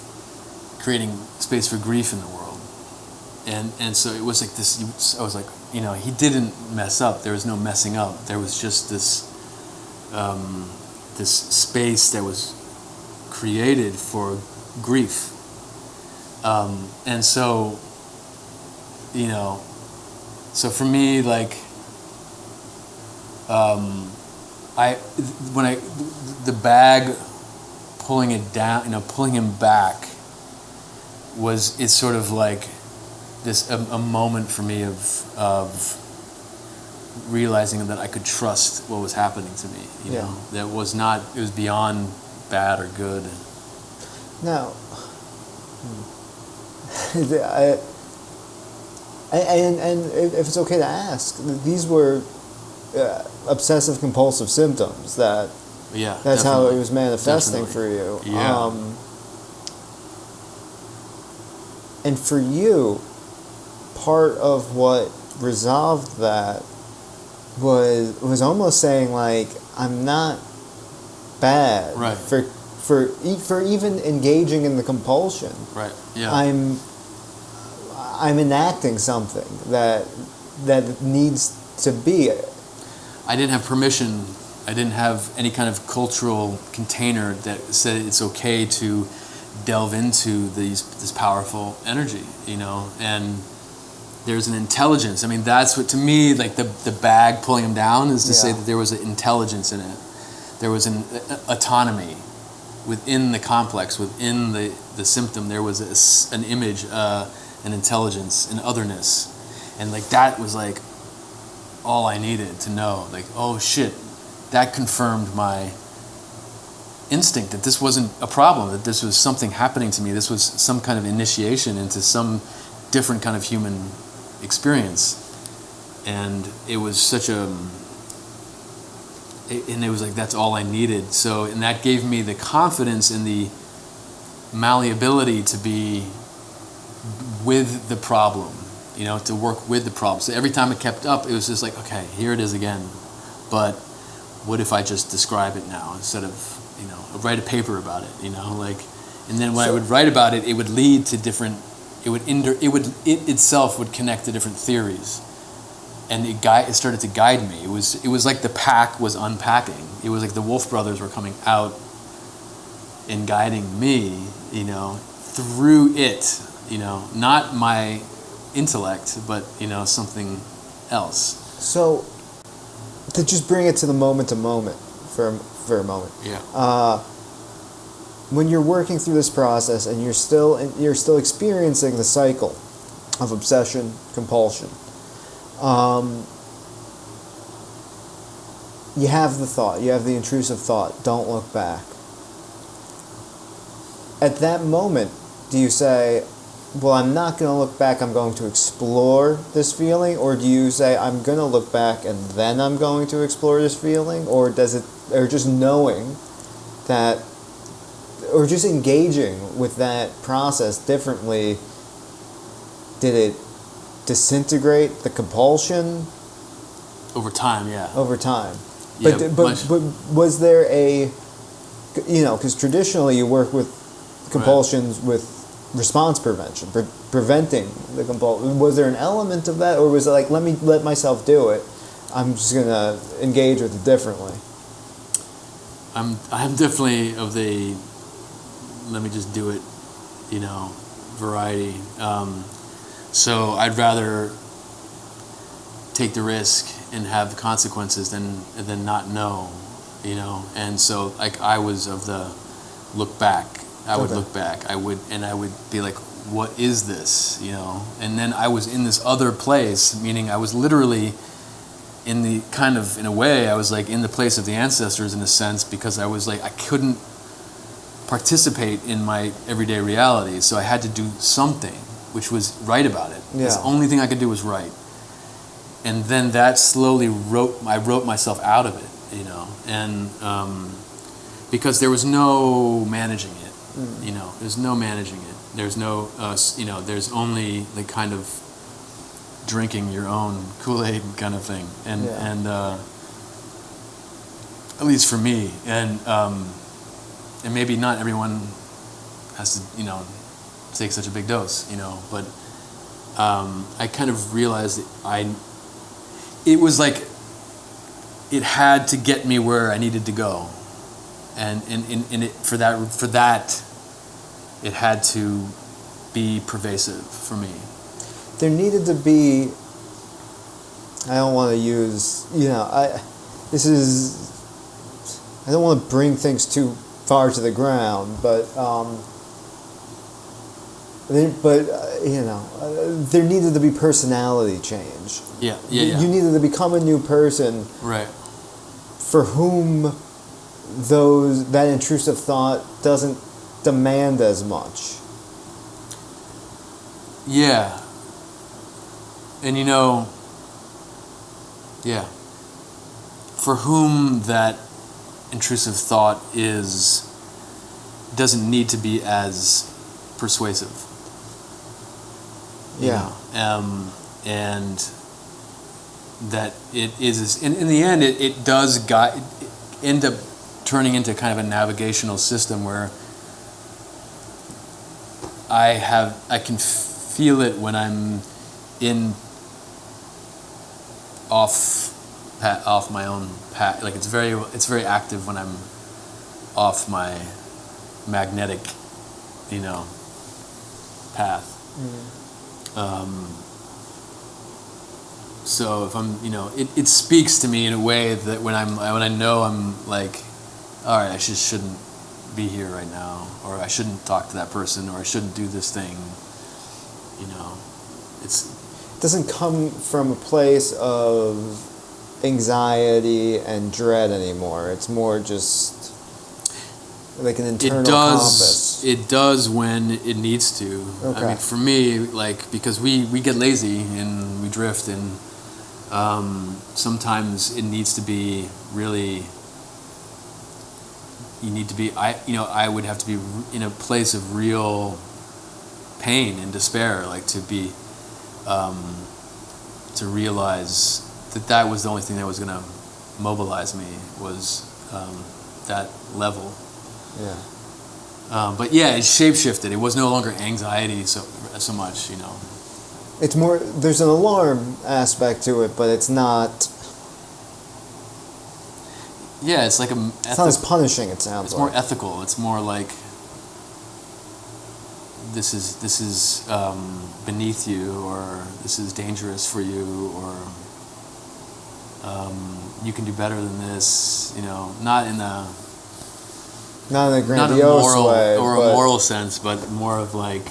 creating space for grief in the world. And so it was like this, I was like, you know, he didn't mess up. There was no messing up. There was just this space that was created for grief. And so, you know, so for me, like, the bag pulling it down, you know, pulling him back, it's sort of like this a moment for me of realizing that I could trust what was happening to me. You know, that it was beyond bad or good. Now, And if it's okay to ask, these were obsessive compulsive symptoms that. Yeah, That's definitely. how it was manifesting Definitely. for you. Yeah. And for you, part of what resolved that was almost saying like, I'm not bad Right. for even engaging in the compulsion. Right. Yeah. I'm enacting something that needs to be. I didn't have permission. I didn't have any kind of cultural container that said it's okay to delve into this powerful energy, you know. And there's an intelligence. I mean, that's what, to me, like the bag pulling him down is to say that there was an intelligence in it. There was an autonomy within the complex, within the symptom. There was an image, an intelligence, an otherness. And like that was like all I needed to know. Like, oh shit, that confirmed my instinct that this wasn't a problem, that this was something happening to me. This was some kind of initiation into some different kind of human experience. And it was such a, and it was like, that's all I needed. So, and that gave me the confidence and the malleability to be with the problem, you know, to work with the problem. So every time it kept up, it was just like, okay, here it is again. But what if I just describe it now instead of, you know, write a paper about it, you know, like, and then when I would write about it, it would lead to different, it itself would connect to different theories, and it started to guide me. It was like the pack was unpacking. It was like the Wolf Brothers were coming out and guiding me, you know, through it, you know, not my intellect, but, you know, something else. So, to just bring it to the moment to moment for a moment. Yeah. When you're working through this process and you're still experiencing the cycle of obsession, compulsion, you have the thought, you have the intrusive thought, don't look back. At that moment, do you say, well, I'm not going to look back, I'm going to explore this feeling? Or do you say, I'm going to look back and then I'm going to explore this feeling? Or just knowing that, or just engaging with that process differently, did it disintegrate the compulsion? Over time, yeah. Over time. Yeah, But was there a, you know, because traditionally you work with compulsions with response prevention, preventing the compulsion. Was there an element of that, or was it like, let myself do it, I'm just going to engage with it differently? I'm definitely of the let me just do it, you know, variety. So I'd rather take the risk and have the consequences than not know, you know. And so like I was of the look back. I would look back. I would be like, what is this, you know? And then I was in this other place, meaning I was literally in the kind of, in a way, I was like in the place of the ancestors in a sense, because I was like, I couldn't participate in my everyday reality, so I had to do something, which was write about it. Yeah. The only thing I could do was write. And then that slowly I wrote myself out of it, you know, and because there was no managing it, you know, there's no managing it. There's no, you know, there's only the kind of drinking your own Kool-Aid kind of thing, and at least for me, and maybe not everyone has to, you know, take such a big dose, you know, but I kind of realized that it was like it had to get me where I needed to go, and it for that it had to be pervasive for me. There needed to be, I don't want to use, you know, I don't want to bring things too far to the ground, but you know, there needed to be personality change. Yeah. You needed to become a new person, Right. for whom that intrusive thought doesn't demand as much. Yeah. And yeah, for whom that intrusive thought doesn't need to be as persuasive. Yeah. And that it is, in the end, it does end up turning into kind of a navigational system where I can feel it when I'm off my own path. Like it's very active when I'm off my magnetic, path. So if I'm, it speaks to me in a way that when I know I'm like, all right, I shouldn't be here right now, or I shouldn't talk to that person, or I shouldn't do this thing. It doesn't come from a place of anxiety and dread anymore. It's more just like an internal compass. It does when it needs to. Okay. I mean, for me, like, because we get lazy and we drift, and sometimes it needs to be really. You need to be. I would have to be in a place of real pain and despair, like to be, to realize that was the only thing that was going to mobilize me, was that level. Yeah. But yeah, it shape-shifted. It was no longer anxiety so much, It's more, there's an alarm aspect to it, but it's not. Yeah, it's like it's not as punishing, it sounds it's like. more ethical. It's more like this is beneath you, or this is dangerous for you, or you can do better than this. Not in a grandiose moral way, or a moral sense, but more of like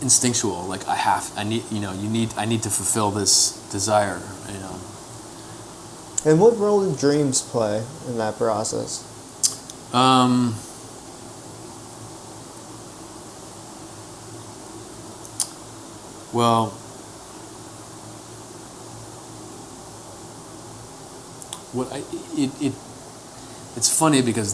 instinctual. Like I need to fulfill this desire. And what role do dreams play in that process? Well, it's funny because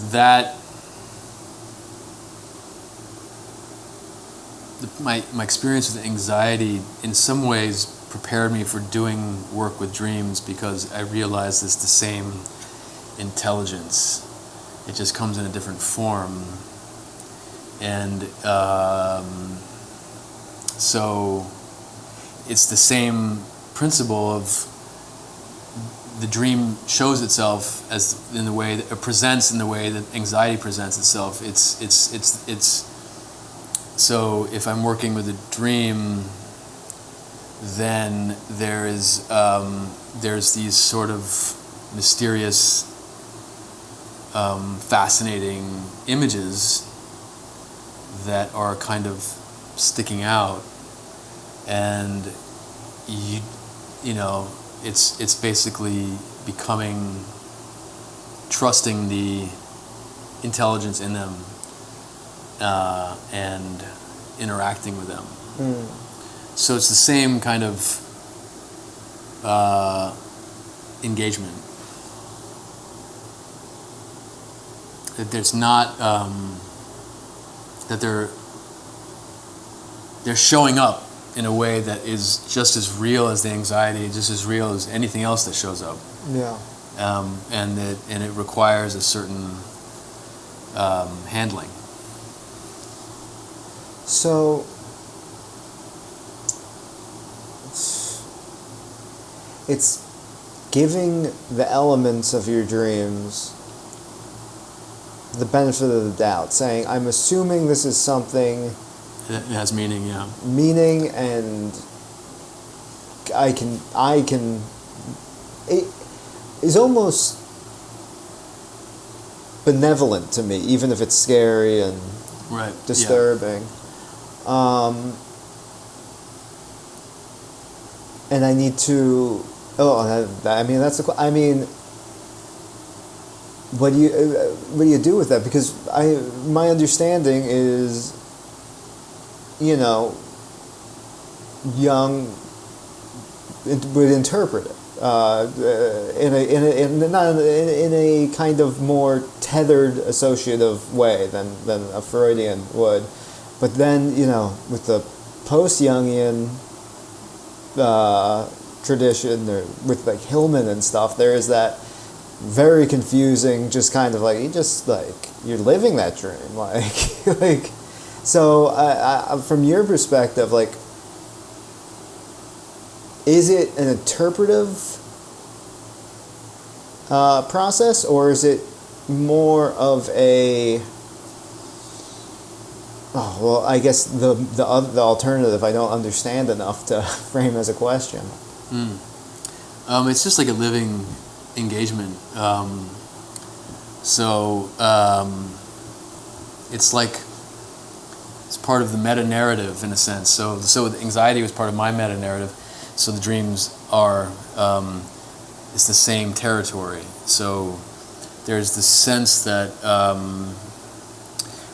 my experience with anxiety in some ways prepared me for doing work with dreams, because I realized it's the same intelligence. It just comes in a different form. And so it's the same principle of the dream shows itself as in the way that it presents, in the way that anxiety presents itself. It's so if I'm working with a dream, then there's these sort of mysterious, fascinating images that are kind of sticking out, and it's basically becoming, trusting the intelligence in them, and interacting with them. So it's the same kind of engagement. That there's not that they're showing up in a way that is just as real as the anxiety, just as real as anything else that shows up. Yeah. And it requires a certain handling. So it's giving the elements of your dreams the benefit of the doubt, saying, I'm assuming this is something. It has meaning, yeah. Meaning, and I can. It is almost benevolent to me, even if it's scary and right. disturbing. Yeah. And I need to. What do you do with that? Because my understanding is Jung would interpret it in a kind of more tethered, associative way than a Freudian would. But then, with the post-Jungian tradition, or with like Hillman and stuff, there is that very confusing, just kind of like you're living that dream, like. So, from your perspective, like, is it an interpretive process, or is it more of a? Oh, well, I guess the alternative I don't understand enough to frame as a question. It's just like a living engagement. It's like it's part of the meta-narrative in a sense. So the anxiety was part of my meta-narrative. So the dreams are it's the same territory. So there's the sense that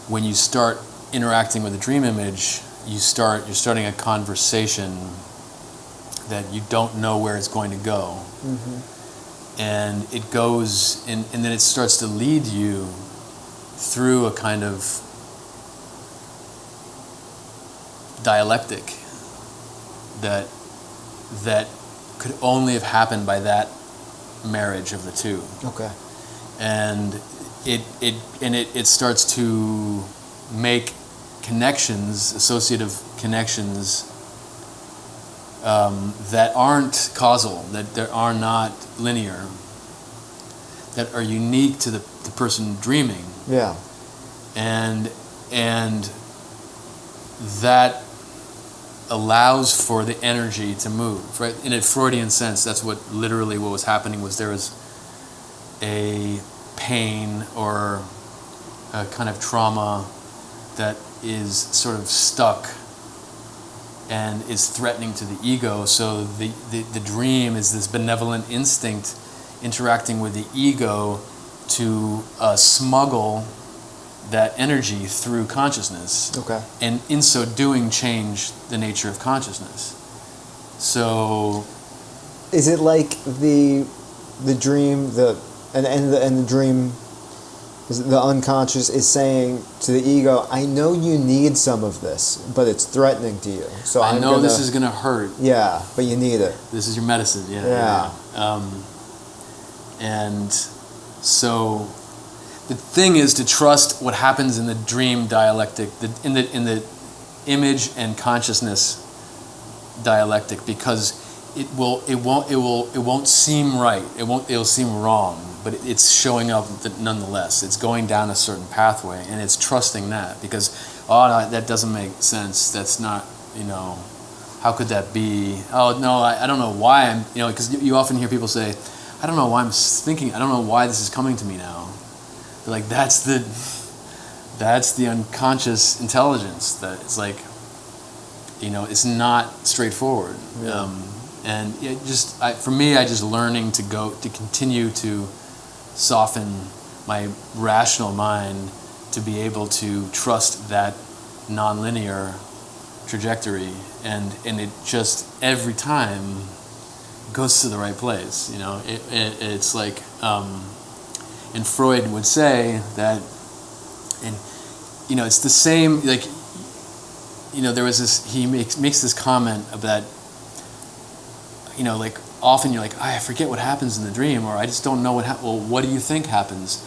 when you start interacting with a dream image, you're starting a conversation that you don't know where it's going to go. Mm-hmm. And it goes, and then it starts to lead you through a kind of dialectic that could only have happened by that marriage of the two. Okay. And it starts to make connections, associative connections, that aren't causal, that are not linear, that are unique to the person dreaming. Yeah. And that allows for the energy to move, right? In a Freudian sense, that's what was happening, was there was a pain or a kind of trauma that is sort of stuck and is threatening to the ego. So the dream is this benevolent instinct interacting with the ego to smuggle that energy through consciousness. Okay. And in so doing, change the nature of consciousness. So, is it like the dream, and the dream, the unconscious is saying to the ego, I know you need some of this, but it's threatening to you. So I know this is going to hurt. Yeah, but you need it. This is your medicine. Yeah. And so the thing is to trust what happens in the dream dialectic, in the image and consciousness dialectic, because it won't seem right. It'll seem wrong, but it's showing up nonetheless. It's going down a certain pathway, and it's trusting that, because no, that doesn't make sense. That's not, how could that be? Oh no, I don't know why I'm, because you often hear people say, I don't know why I'm thinking. I don't know why this is coming to me now. They're like, that's the unconscious intelligence that it's like, it's not straightforward. Yeah. And for me, I just learning to continue to soften my rational mind to be able to trust that nonlinear trajectory, and it just every time goes to the right place. It's like, and Freud would say that, and it's the same. Like, there was this. He makes this comment about, like often you're like, I forget what happens in the dream, or I just don't know what. Well, what do you think happens?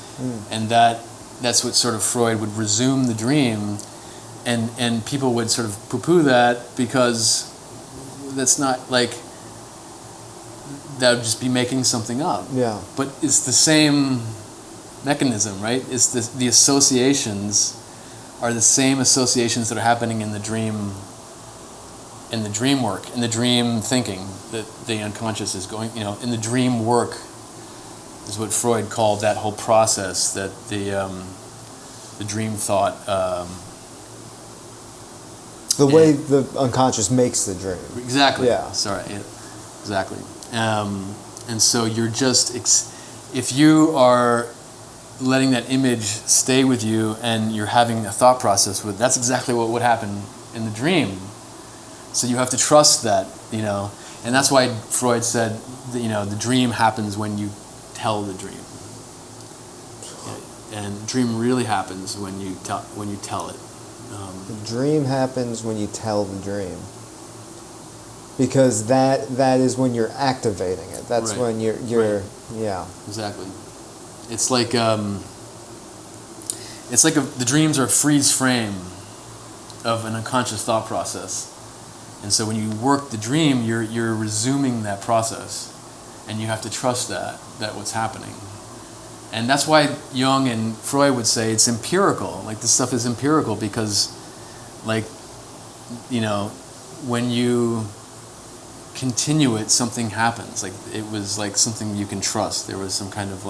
And that's what sort of Freud would resume the dream, and people would sort of poo-poo that, because that's not like, that would just be making something up. Yeah. But it's the same mechanism, right? It's the associations are the same associations that are happening in the dream, in the dream work, in the dream thinking that the unconscious is going, in the dream work is what Freud called that whole process, that the dream thought. The way the unconscious makes the dream. Exactly. Yeah. Sorry. Yeah, exactly. And so you're just, if you are letting that image stay with you and you're having a thought process with, that's exactly what would happen in the dream. So you have to trust that, and that's why Freud said, that, the dream happens when you tell the dream, and dream really happens when you tell it. The dream happens when you tell the dream, because that is when you're activating it. That's right. when you're right. Yeah, exactly. It's like the dreams are a freeze frame of an unconscious thought process. And so when you work the dream, you're resuming that process, and you have to trust that what's happening. And that's why Jung and Freud would say it's empirical. Like, this stuff is empirical because, when you continue it, something happens. Like, it was like something you can trust. There was some kind of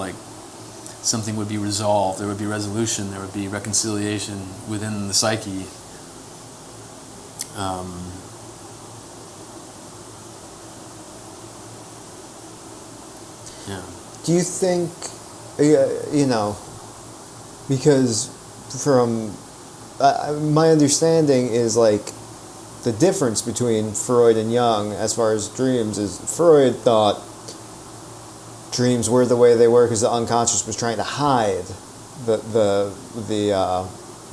something would be resolved. There would be resolution. There would be reconciliation within the psyche. Yeah. Do you think, because from my understanding is the difference between Freud and Jung as far as dreams is Freud thought dreams were the way they were because the unconscious was trying to hide the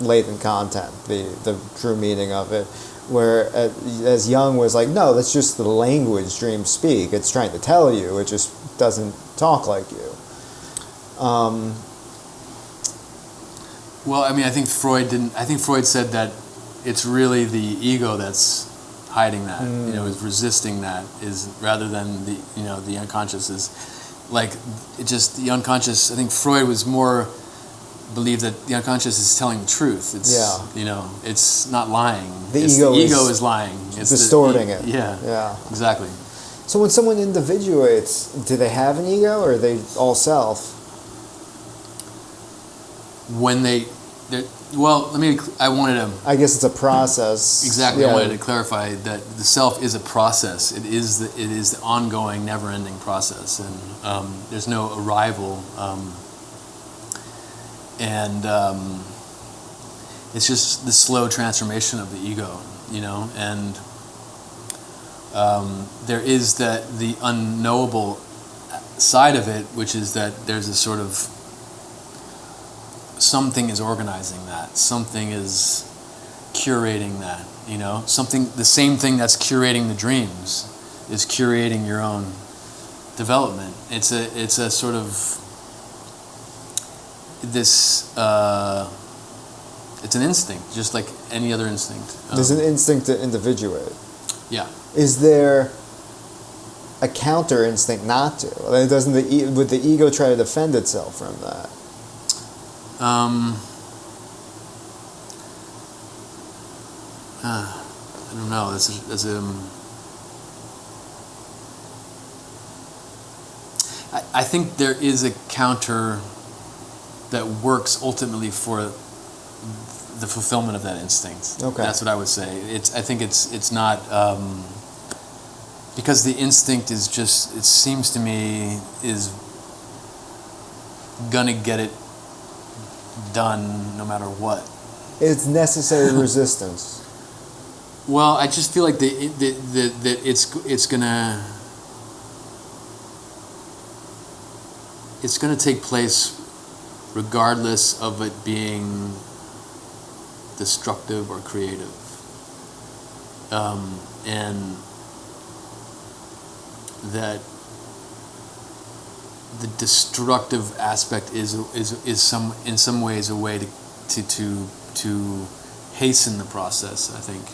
latent content, the true meaning of it. Whereas Jung was like, no, that's just the language dreams speak. It's trying to tell you. It just doesn't talk like you. Well, I think Freud didn't. I think Freud said that it's really the ego that's hiding that. Is resisting that, is rather than the unconscious is the unconscious. I think Freud was more believed that the unconscious is telling the truth. It's it's not lying. The ego is lying. It's distorting it. Yeah. Exactly. So when someone individuates, do they have an ego, or are they all self? When I guess it's a process. Exactly. Yeah. I wanted to clarify that the self is a process. It is the ongoing, never-ending process, and there's no arrival. It's just the slow transformation of the ego, and there is the unknowable side of it, which is that there's a sort of something is organizing that, something is curating that, the same thing that's curating the dreams is curating your own development. It's a sort of this. It's an instinct, just like any other instinct. There's an instinct to individuate. Yeah. Is there a counter instinct not to? Would the ego try to defend itself from that? I don't know. I think there is a counter that works ultimately for the fulfillment of that instinct. Okay. That's what I would say. I think it's not because the instinct is just, it seems to me, is gonna get it done no matter what. It's necessary resistance. Well, I just feel like that it's gonna take place regardless of it being destructive or creative, and that the destructive aspect is in some ways a way to hasten the process, I think.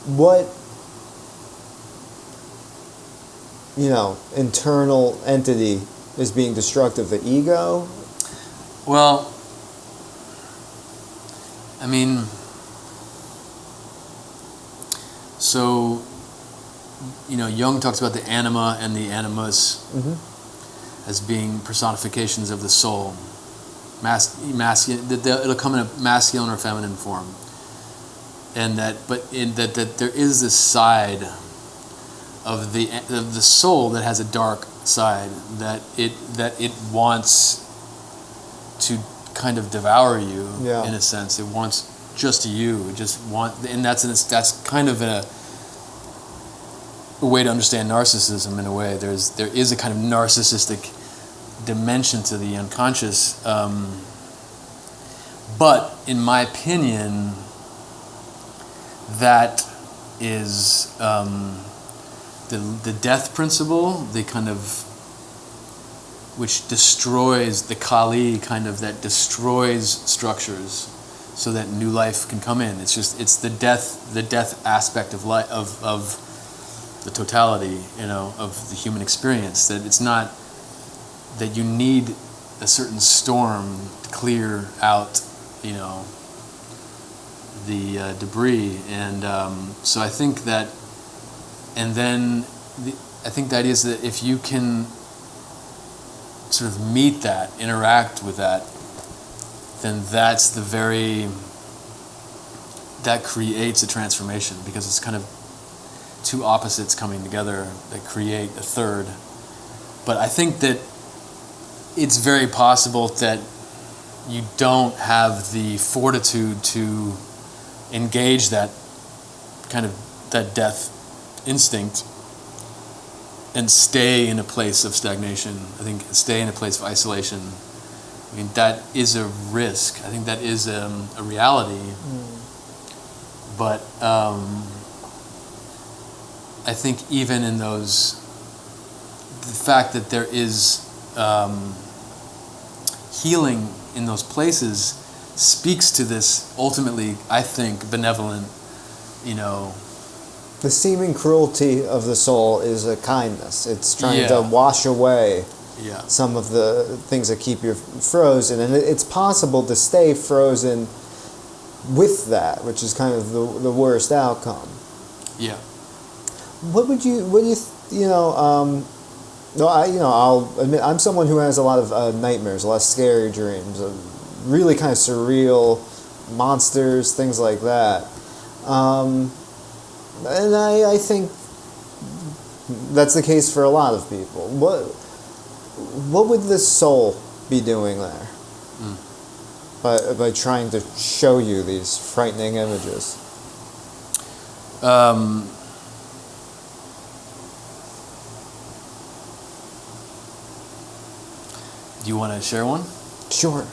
What internal entity is being destructive? The ego? Well, so, Jung talks about the anima and the animus as being personifications of the soul. It'll come in a masculine or feminine form, and that there is this side of the soul that has a dark side that it wants to kind of devour you Yeah. in a sense. It wants just you. And that's kind of a way to understand narcissism in a way. There is a kind of narcissistic dimension to the unconscious, but in my opinion, that is the death principle, the kind of which destroys the Kali, kind of that destroys structures so that new life can come in. It's the death aspect of life, of the totality, of the human experience. That it's not that you need a certain storm to clear out, the debris, and so I think that, and then I think the idea is that if you can sort of meet that, interact with that, then that creates a transformation, because it's kind of two opposites coming together that create a third. But I think that it's very possible that you don't have the fortitude to engage that kind of that death instinct and stay in a place of stagnation. I think stay in a place of isolation. I mean, that is a risk. I think that is a reality. But I think even in those, the fact that there is healing in those places speaks to this ultimately, I think, benevolent, The seeming cruelty of the soul is a kindness. It's trying to wash away some of the things that keep you frozen. And it's possible to stay frozen with that, which is kind of the worst outcome. Yeah. I'll admit, I'm someone who has a lot of nightmares, a lot of scary dreams, really kind of surreal monsters, things like that. And I think that's the case for a lot of people. What would the soul be doing there by trying to show you these frightening images? Do you want to share one? Sure.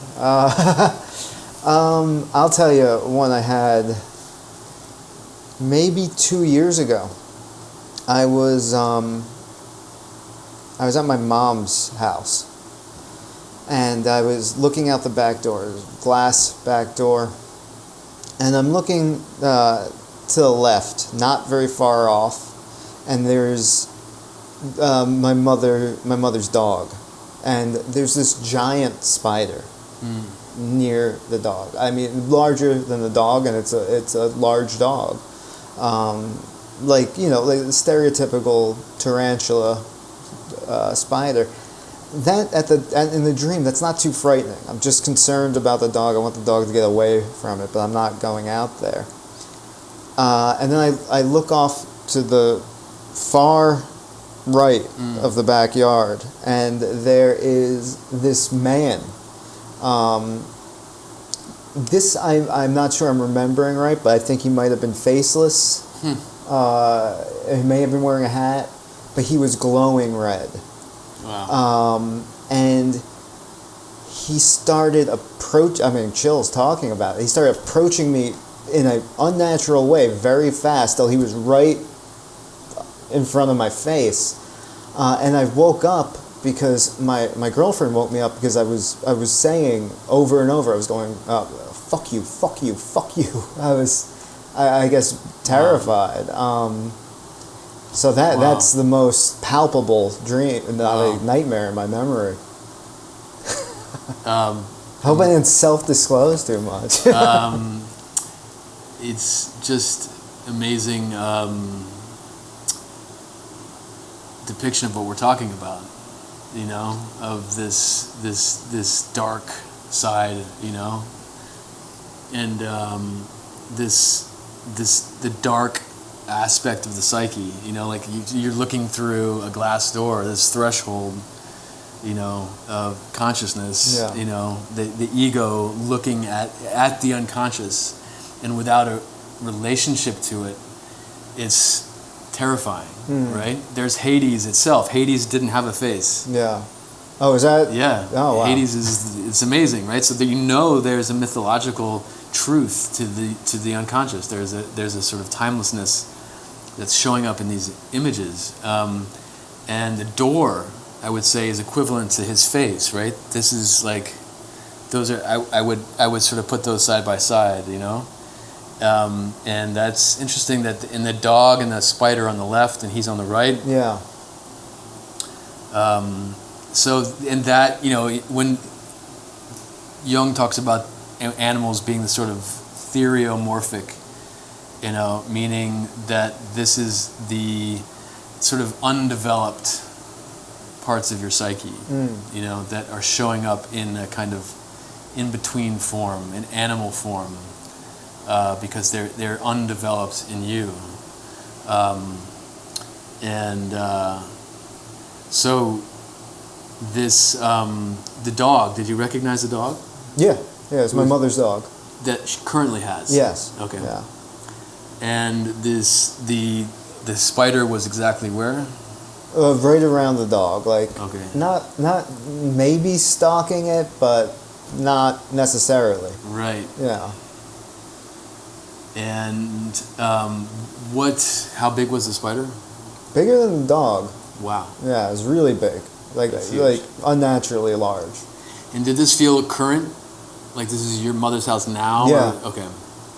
I'll tell you one I had maybe 2 years ago. I was at my mom's house, and I was looking out the back door, glass back door, and I'm looking to the left, not very far off, and there's my mother's dog, and there's this giant spider near the dog. I mean, larger than the dog, and it's a large dog. Like the stereotypical tarantula spider. That in the dream, that's not too frightening. I'm just concerned about the dog. I want the dog to get away from it, but I'm not going out there. And then I look off to the far right of the backyard, and there is this man. I'm not sure I'm remembering right, but I think he might have been faceless. He may have been wearing a hat, but he was glowing red. Wow. And he started chills talking about it. He started approaching me in an unnatural way, very fast, till he was right in front of my face. And I woke up because my girlfriend woke me up because I was saying over and over, I was going, fuck you, fuck you, fuck you. I guess terrified. So that's the most palpable dream, not a nightmare in my memory. I hope I didn't self-disclose too much. It's just amazing depiction of what we're talking about, of this dark side, and the dark aspect of the psyche, like you're looking through a glass door, this threshold, of consciousness. Yeah. The ego looking at the unconscious, and without a relationship to it, it's terrifying, right? There's Hades itself. Hades didn't have a face. Yeah. Oh, is that? Yeah. Oh, wow. Hades it's amazing, right? So that there's a mythological truth to the unconscious. There's a sort of timelessness that's showing up in these images, and the door, I would say, is equivalent to his face, right? This is like, those are I would sort of put those side by side, and that's interesting that in the dog and the spider on the left and he's on the right. Yeah. So in that, when Jung talks about animals being the sort of theriomorphic, meaning that this is the sort of undeveloped parts of your psyche, that are showing up in a kind of in-between form, in animal form, because they're undeveloped in you. So this, the dog, did you recognize the dog? Yeah, it's my mother's dog. That she currently has? Yes. Okay. Yeah. And the spider was exactly where? Right around the dog, like okay. Not maybe stalking it, but not necessarily. Right. Yeah. And how big was the spider? Bigger than the dog. Wow. Yeah, it was really big, like unnaturally large. And did this feel current? Like this is your mother's house now? Yeah. Or? Okay.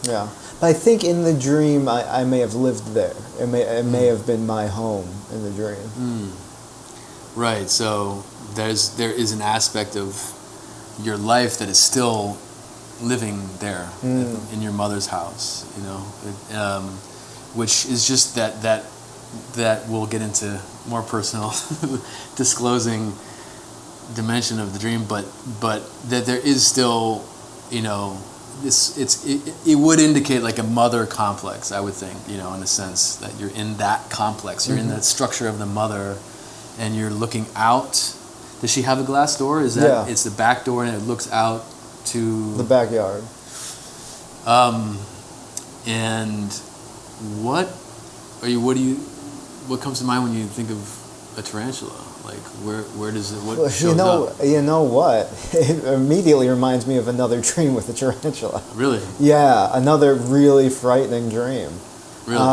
Yeah. But I think in the dream, I may have lived there. It may have been my home in the dream. Right. So there is an aspect of your life that is still living there in your mother's house. Which is just that we'll get into more personal disclosing dimension of the dream, but that there is still, it would indicate like a mother complex, I would think, in a sense that you're in that complex, you're in that structure of the mother, and you're looking out. Does she have a glass door? Is that it's the back door and it looks out to the backyard? And what comes to mind when you think of a tarantula? Like where does it shows up? You know what? It immediately reminds me of another dream with a tarantula. Really? Yeah, another really frightening dream. Really?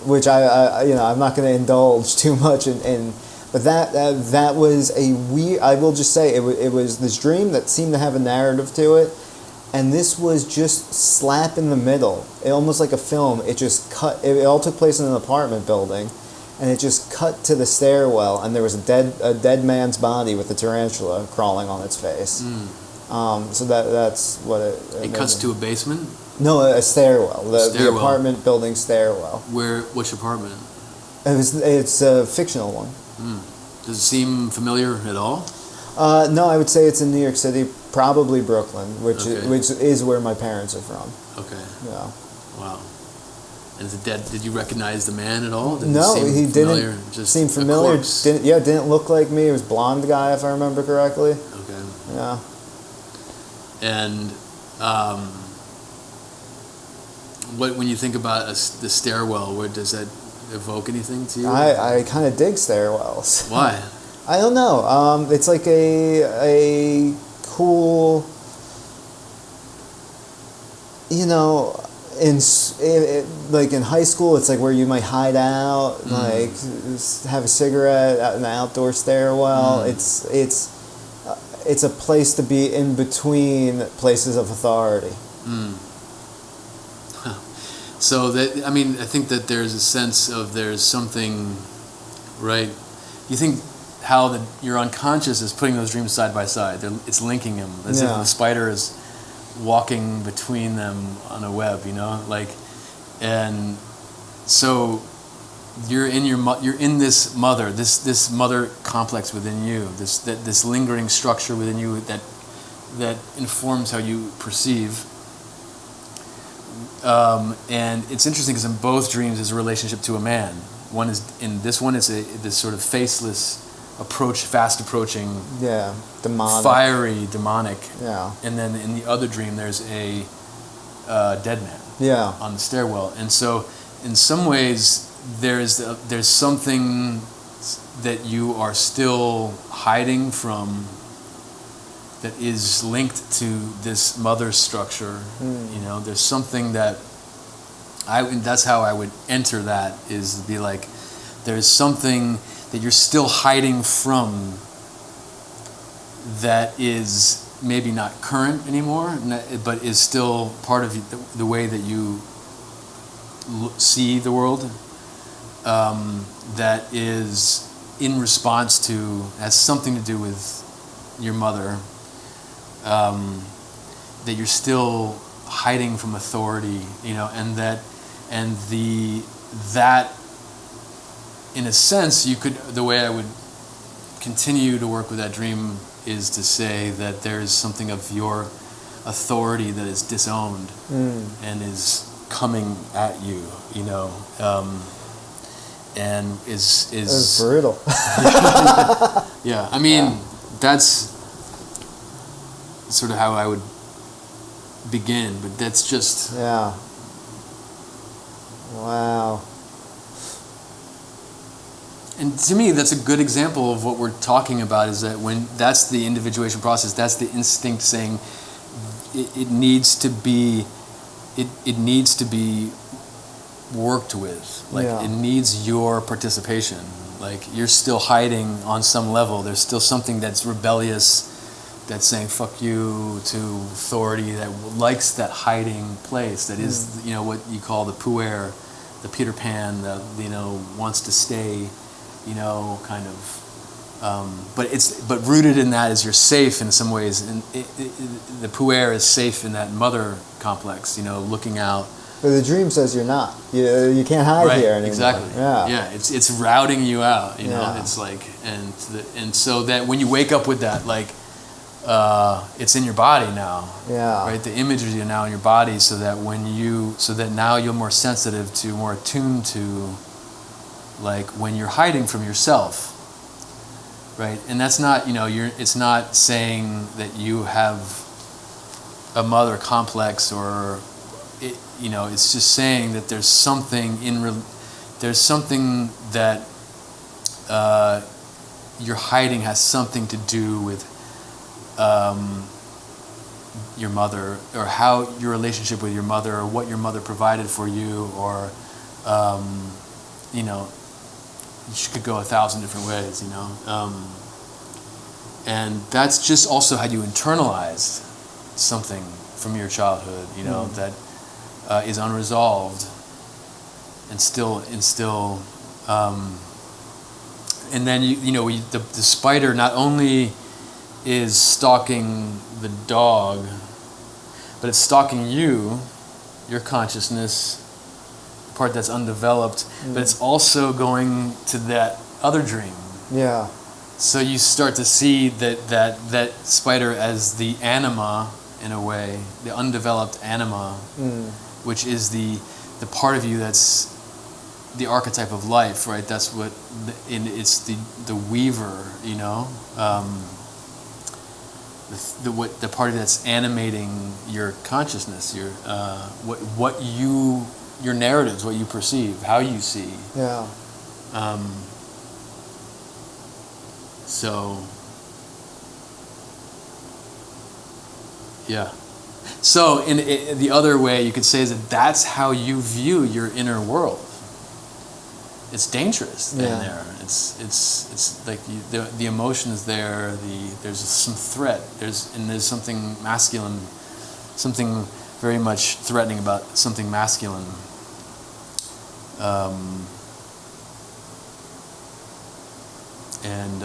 Which I'm not going to indulge too much in, but that was a weird. I will just say it was this dream that seemed to have a narrative to it, and this was just slap in the middle. It almost like a film. It just cut. It all took place in an apartment building. And it just cut to the stairwell, and there was a dead man's body with a tarantula crawling on its face. So that's what it cuts to a basement? No, a stairwell. The apartment building stairwell. Which apartment? It's a fictional one. Does it seem familiar at all? No, I would say it's in New York City, probably Brooklyn, which is where my parents are from. Okay. Yeah. Wow. And is it dead? Did you recognize the man at all? No, he didn't seem familiar. Didn't look like me. He was a blonde guy, if I remember correctly. Okay. Yeah. And when you think about the stairwell, does that evoke anything to you? I kind of dig stairwells. Why? I don't know. It's like a cool, like in high school, it's like where you might hide out, like have a cigarette out in the outdoor stairwell. It's a place to be in between places of authority. So I think that there's a sense of there's something, right? You think how your unconscious is putting those dreams side by side. It's linking them as if the spider is walking between them on a web, and so you're in this mother complex within you, this lingering structure within you that informs how you perceive. And it's interesting because in both dreams there's a relationship to a man. In this one it's this sort of faceless fast approaching, demonic, fiery, demonic. Yeah. And then in the other dream, there's a dead man. Yeah. On the stairwell, and so in some ways there's something that you are still hiding from that is linked to this mother structure. You know, there's something that that's how I would enter that, is be like, there's something that you're still hiding from that is maybe not current anymore, but is still part of the way that you see the world, that is in response to, has something to do with your mother, that you're still hiding from authority, you know, and that in a sense, the way I would continue to work with that dream is to say that there is something of your authority that is disowned and is coming at you, you know, and is It's brutal. Yeah, I mean, that's sort of how I would begin, but that's just... Yeah. Wow. And to me, that's a good example of what we're talking about, is that when that's the individuation process, that's the instinct saying it needs to be worked with. Like, it needs your participation. Like, you're still hiding on some level. There's still something that's rebellious, that's saying fuck you to authority, that likes that hiding place, that is, you know, what you call the puer, the Peter Pan, that, you know, wants to stay, you know, kind of, but rooted in that is you're safe in some ways, and the puer is safe in that mother complex, you know, looking out. But the dream says you're not. You can't hide here anymore. Exactly. Yeah. It's routing you out. You know, it's like, and so that when you wake up with that, like, it's in your body now. Yeah. Right. The imagery are now in your body, so that now you're more sensitive to, more attuned to, like, when you're hiding from yourself. Right. And that's not, you know, it's not saying that you have a mother complex, or it, you know, it's just saying that there's something that you're hiding has something to do with your mother, or how your relationship with your mother, or what your mother provided for you, or you know, you could go 1,000 different ways, you know, and that's just also how you internalize something from your childhood, you know, that is unresolved, and still, and then you know, the spider not only is stalking the dog, but it's stalking you, your consciousness, the part that's undeveloped, but it's also going to that other dream. Yeah. So you start to see that spider as the anima, in a way, the undeveloped anima, which is the part of you that's the archetype of life, right? That's what, it's the weaver, you know, the part that's animating your consciousness, your your narratives, what you perceive, how you see. Yeah. So, yeah. So, in the other way, you could say is that that's how you view your inner world. It's dangerous in there. It's like the emotion is there. There's some threat. There's something masculine, something very much threatening about something masculine. And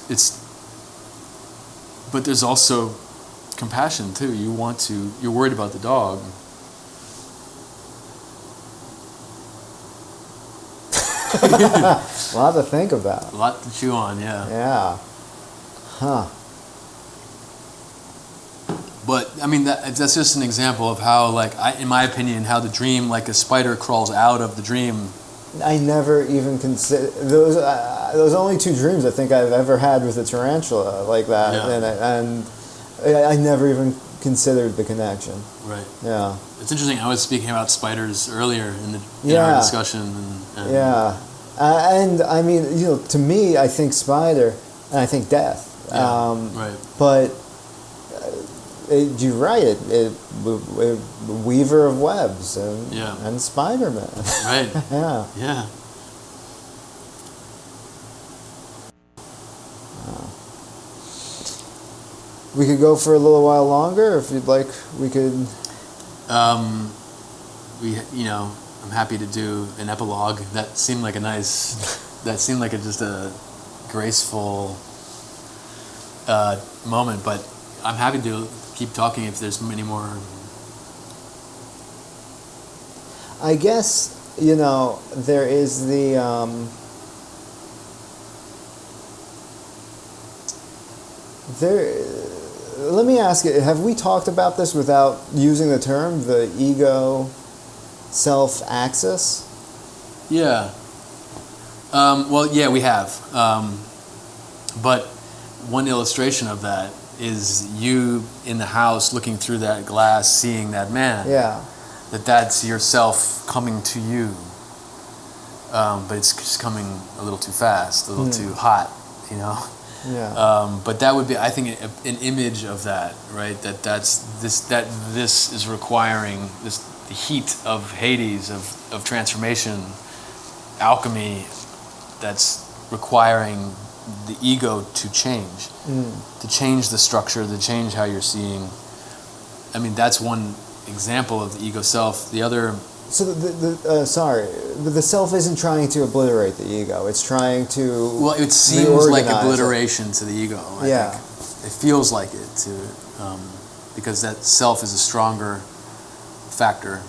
it's. But there's also compassion too. You're worried about the dog. A lot to think about. A lot to chew on, yeah. Yeah. Huh. But I mean, that's just an example of how, like, in my opinion, how the dream, like a spider crawls out of the dream, I never even consider those. Those only two dreams I think I've ever had with a tarantula like that, Yeah. and I never even considered the connection. Right. Yeah. It's interesting. I was speaking about spiders earlier in Yeah. our discussion. And Yeah, and I mean, to me, I think spider, and I think death. Yeah, right. But you're right. It weaver of webs and Spider-Man. Right. Yeah. Yeah. We could go for a little while longer if you'd like. We could. I'm happy to do an epilogue. That seemed like just a graceful moment, but I'm happy to keep talking if there's many more. I guess there is the. Let me ask you: have we talked about this without using the term the ego self axis? Yeah. We have. But one illustration of that is you in the house looking through that glass, seeing that man. Yeah. That's yourself coming to you. But it's just coming a little too fast, a little too hot, Yeah. But that would be, I think, an image of that, right? This is requiring the heat of Hades, of transformation, alchemy, that's requiring the ego to change the structure, to change how you're seeing. I mean, that's one example of the ego self. The other. So the self isn't trying to obliterate the ego. It's trying to. Well, it seems like obliteration to the ego. I think. It feels like it because that self is a stronger factor.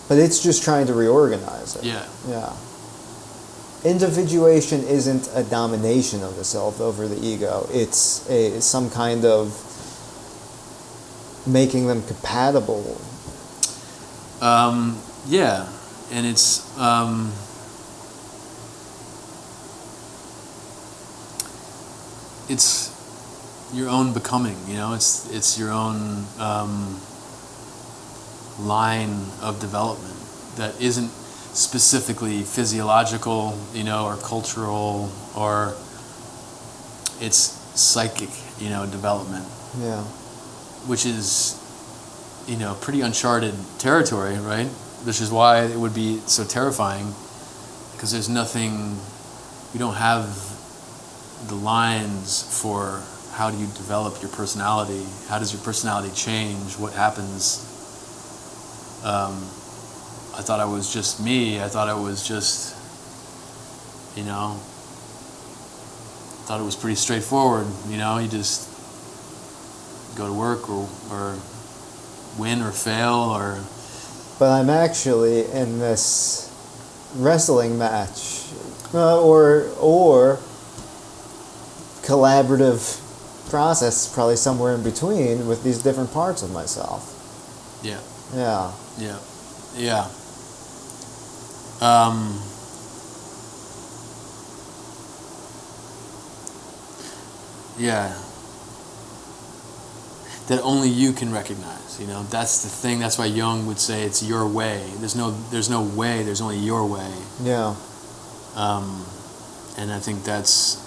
But it's just trying to reorganize it. Yeah. Yeah. Individuation isn't a domination of the self over the ego. It's some kind of making them compatible. Yeah, and it's your own becoming. It's your own line of development that isn't specifically physiological, or cultural, or it's psychic, development. Yeah. Which is, pretty uncharted territory, right? Which is why it would be so terrifying, because there's nothing, you don't have the lines for how do you develop your personality, how does your personality change, what happens. I thought I was just me, I thought I was just, thought it was pretty straightforward, you just go to work or win or fail or. But I'm actually in this wrestling match, or collaborative process, probably somewhere in between, with these different parts of myself. Yeah. Yeah. Yeah. Yeah. Yeah. That only you can recognize. That's the thing. That's why Jung would say it's your way. There's no way. There's only your way. Yeah. And I think that's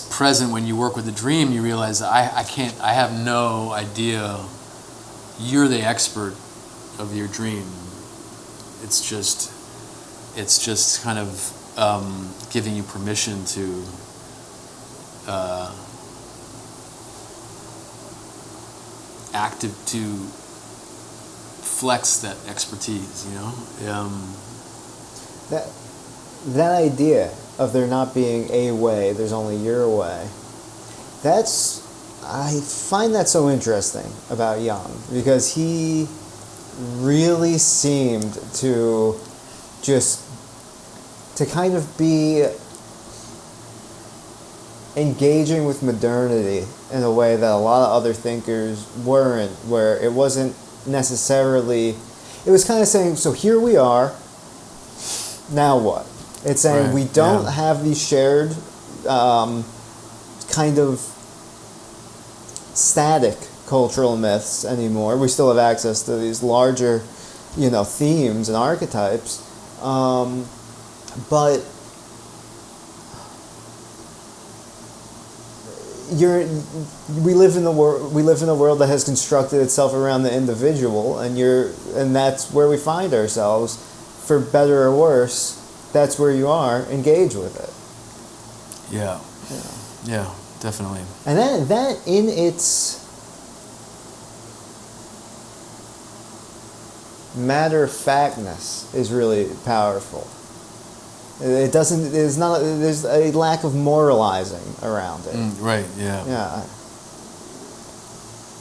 present when you work with the dream. You realize that I have no idea. You're the expert of your dream. It's just kind of giving you permission to. Active to flex that expertise, That idea of there not being a way, there's only your way. I find that so interesting about Jung, because he really seemed to kind of be engaging with modernity in a way that a lot of other thinkers weren't, where it wasn't necessarily. It was kind of saying, so here we are. Now what? It's saying Right, we don't yeah. have these shared kind of static cultural myths anymore. We still have access to these larger, themes and archetypes, but we live in the world. We live in a world that has constructed itself around the individual, and that's where we find ourselves, for better or worse. That's where you are. Engage with it. Yeah. Yeah, definitely. And that in its matter-of-factness is really powerful. It doesn't. There's not. There's a lack of moralizing around it. Right. Yeah. Yeah.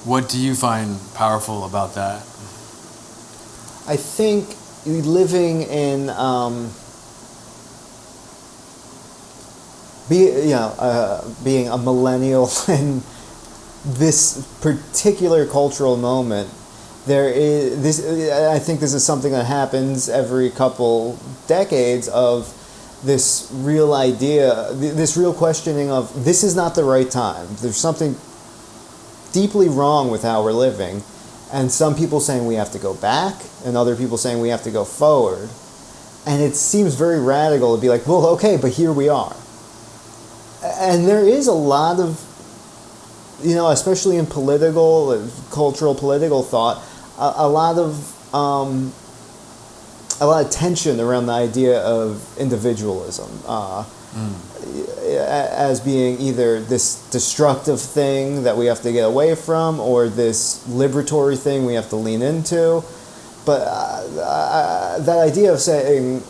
What do you find powerful about that? I think living in being a millennial in this particular cultural moment, there is this. I think this is something that happens every couple decades of this real idea, this real questioning of this is not the right time. There's something deeply wrong with how we're living, and some people saying we have to go back, and other people saying we have to go forward. And it seems very radical to be like, well, okay, but here we are. And there is a lot of, especially in cultural political thought, a lot of tension around the idea of individualism as being either this destructive thing that we have to get away from, or this liberatory thing we have to lean into. But that idea of saying,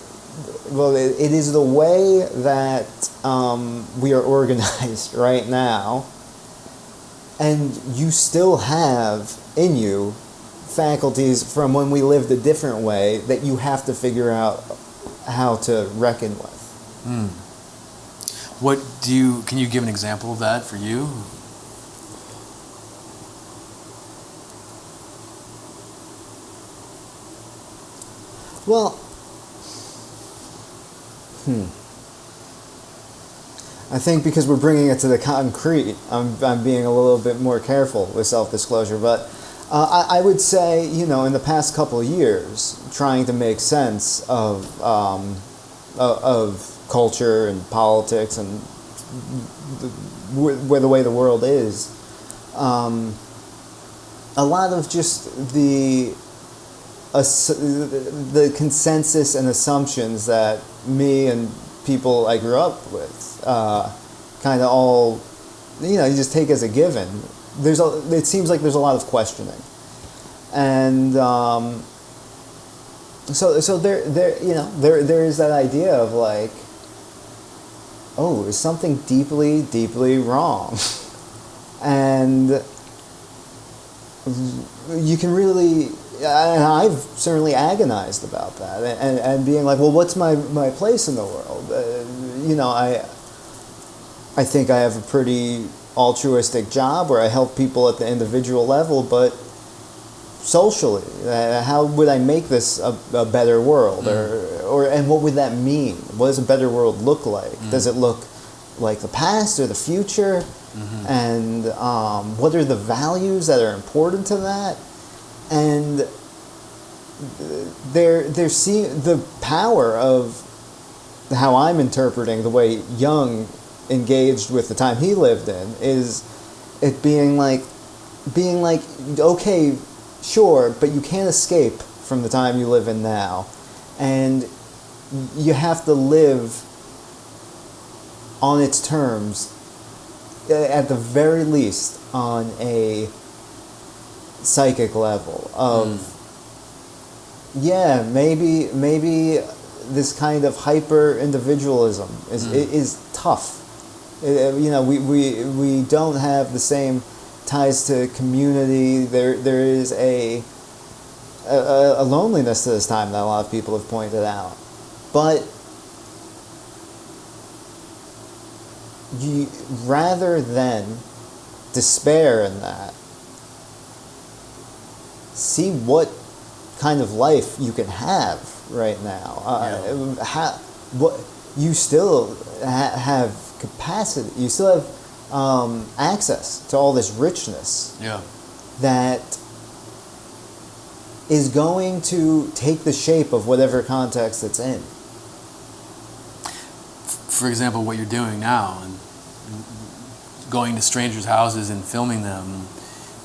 well, it is the way that we are organized right now, and you still have in you faculties from when we lived a different way that you have to figure out how to reckon with. Can you give an example of that for you? Well, I think because we're bringing it to the concrete, I'm being a little bit more careful with self-disclosure, but I would say, in the past couple of years, trying to make sense of culture and politics and the way the world is, a lot of just the consensus and assumptions that me and people I grew up with kind of all, you just take as a given. It seems like there's a lot of questioning, and so there is that idea of like, oh, is something deeply, deeply wrong, and you can really, and I've certainly agonized about that, and being like, well, what's my place in the world? I think I have a pretty altruistic job where I help people at the individual level, but socially, how would I make this a better world, and what would that mean? What does a better world look like? Does it look like the past or the future? And what are the values that are important to that? And they're seeing the power of how I'm interpreting the way Jung engaged with the time he lived in, is it being like, okay, sure, but you can't escape from the time you live in now, and you have to live on its terms, at the very least on a psychic level of maybe this kind of hyper individualism is tough. We don't have the same ties to community. There is a loneliness to this time that a lot of people have pointed out, but rather than despair in that, see what kind of life you can have right now. What you still have capacity. You still have access to all this richness. Yeah. That is going to take the shape of whatever context it's in. For example, what you're doing now, and going to strangers' houses and filming them,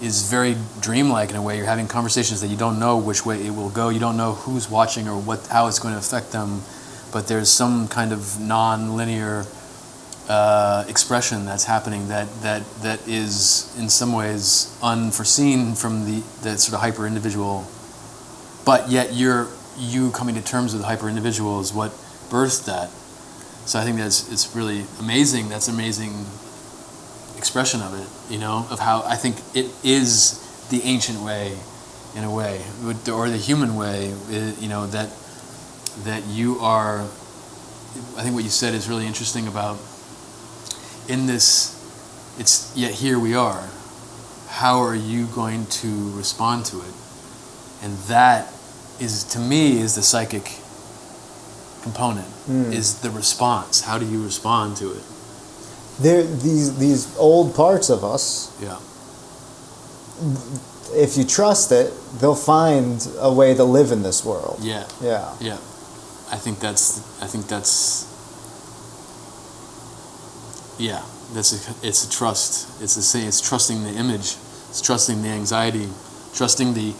is very dreamlike in a way. You're having conversations that you don't know which way it will go. You don't know who's watching or how it's going to affect them, but there's some kind of non-linear expression that's happening that is in some ways unforeseen from the sort of hyper individual, but yet you coming to terms with the hyper individual is what birthed that. So I think it's really amazing. That's amazing expression of it, of how I think it is the ancient way, in a way, or the human way, that you are. I think what you said is really interesting about in this. It's yet here we are. How are you going to respond to it? And that is, to me, is the psychic component. Is the response. How do you respond to it? There, these old parts of us. Yeah. If you trust it, they'll find a way to live in this world. Yeah. Yeah. Yeah. I think that's. Yeah. It's a trust. It's trusting the image. It's trusting the anxiety. Trusting the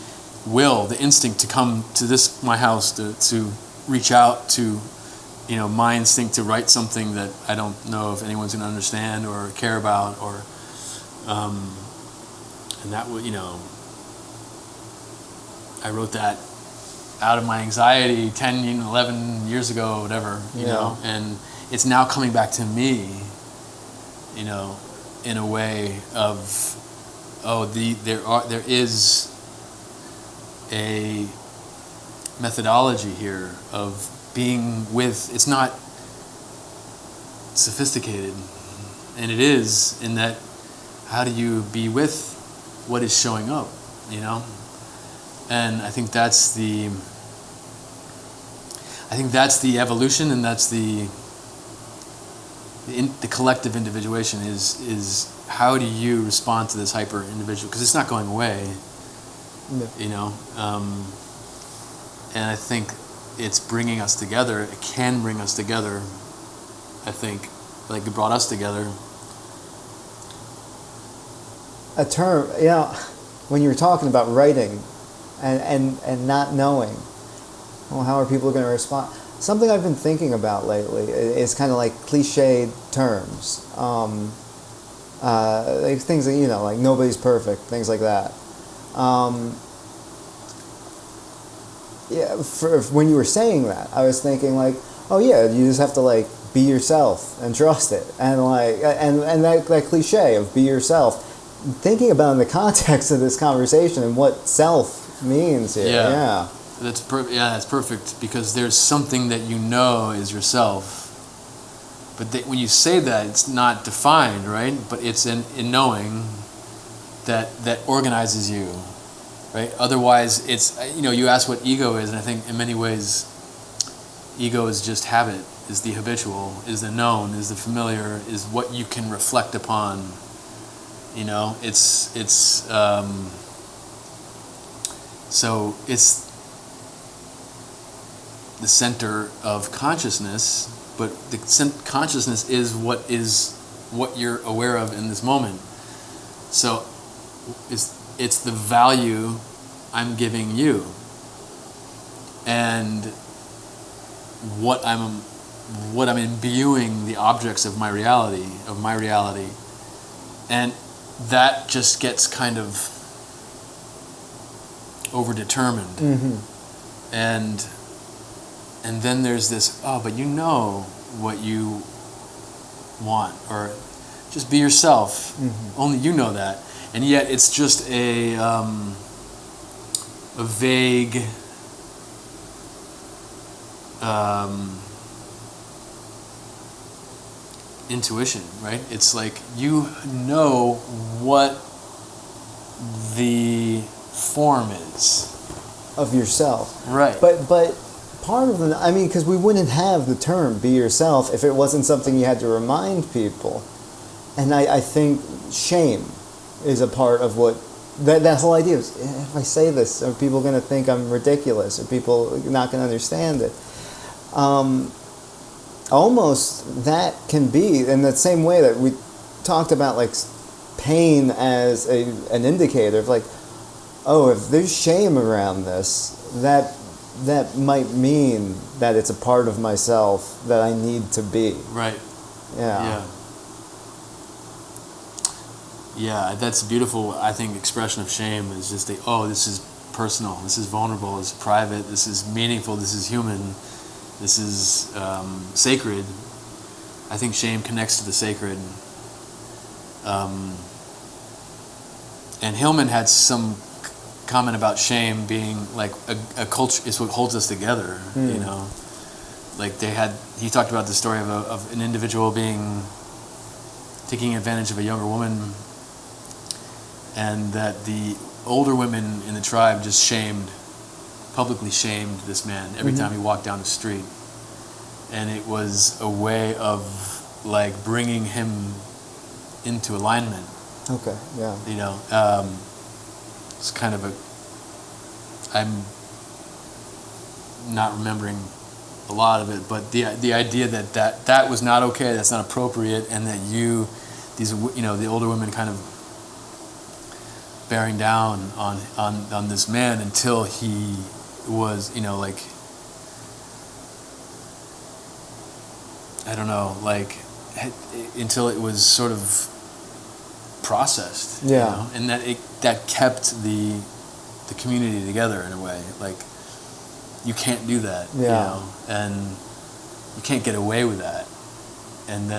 will, the instinct to come to my house to reach out to. My instinct to write something that I don't know if anyone's going to understand or care about, or, and that would, I wrote that out of my anxiety 10, 11 years ago, whatever, you know, and it's now coming back to me, in a way of, there is a methodology here of being with. It's not sophisticated, and it is in that, how do you be with what is showing up, and I think that's the evolution, and that's the collective individuation is how do you respond to this hyper individual, because it's not going away. And I think it's bringing us together. It can bring us together, I think, like it brought us together. A term, when you were talking about writing and not knowing, well, how are people going to respond? Something I've been thinking about lately is kind of like cliched terms. Like things that, like nobody's perfect, things like that. When you were saying that, I was thinking like, oh yeah, you just have to like be yourself and trust it, and like and that cliche of be yourself. Thinking about in the context of this conversation and what self means here. Yeah. That's perfect, because there's something that is yourself, but when you say that, it's not defined, right? But it's in knowing that organizes you. Right? Otherwise, it's, you ask what ego is, and I think in many ways, ego is just habit, is the habitual, is the known, is the familiar, is what you can reflect upon. So it's the center of consciousness, but the consciousness is what you're aware of in this moment. So it's the value I'm giving you, and what I'm imbuing the objects of my reality, and that just gets kind of overdetermined. Mm-hmm. And then there's this, but what you want, or just be yourself. Mm-hmm. Only you know that. And yet it's just a vague intuition, right? It's like you know what the form is. Of yourself. Right. But part of the, I mean, because we wouldn't have the term "be yourself" if it wasn't something you had to remind people. And I think shame is a part of what that whole idea is. If I say this, are people going to think I'm ridiculous? Are people not going to understand it? Almost that can be in that same way that we talked about, like, pain as an indicator of, like, oh, if there's shame around this, that might mean that it's a part of myself that I need to be. Right. Yeah. Yeah, that's a beautiful, I think, expression of shame is just this is personal, this is vulnerable, this is private, this is meaningful, this is human, this is sacred. I think shame connects to the sacred. And Hillman had some comment about shame being like a culture is what holds us together, you know. Like he talked about the story of an individual taking advantage of a younger woman, and that the older women in the tribe just publicly shamed this man every time he walked down the street. And it was a way of, like, bringing him into alignment. Okay, yeah. You know, it's kind of I'm not remembering a lot of it, but the idea that was not okay, that's not appropriate, and that the older women kind of bearing down on this man until he was, like, I don't know, like, until it was sort of processed. Yeah. You know? And that kept the community together in a way. Like, you can't do that. Yeah. You know? And you can't get away with that. And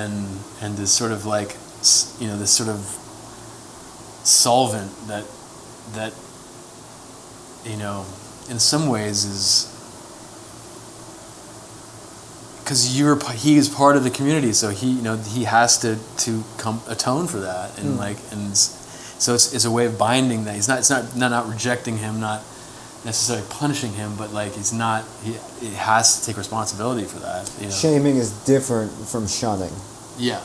this sort of, like, this sort of solvent that in some ways is because he is part of the community, so he has to come atone for that, and so it's a way of binding that it's not rejecting him, not necessarily punishing him, but, like, he has to take responsibility for that. You know? Shaming is different from shunning. Yeah.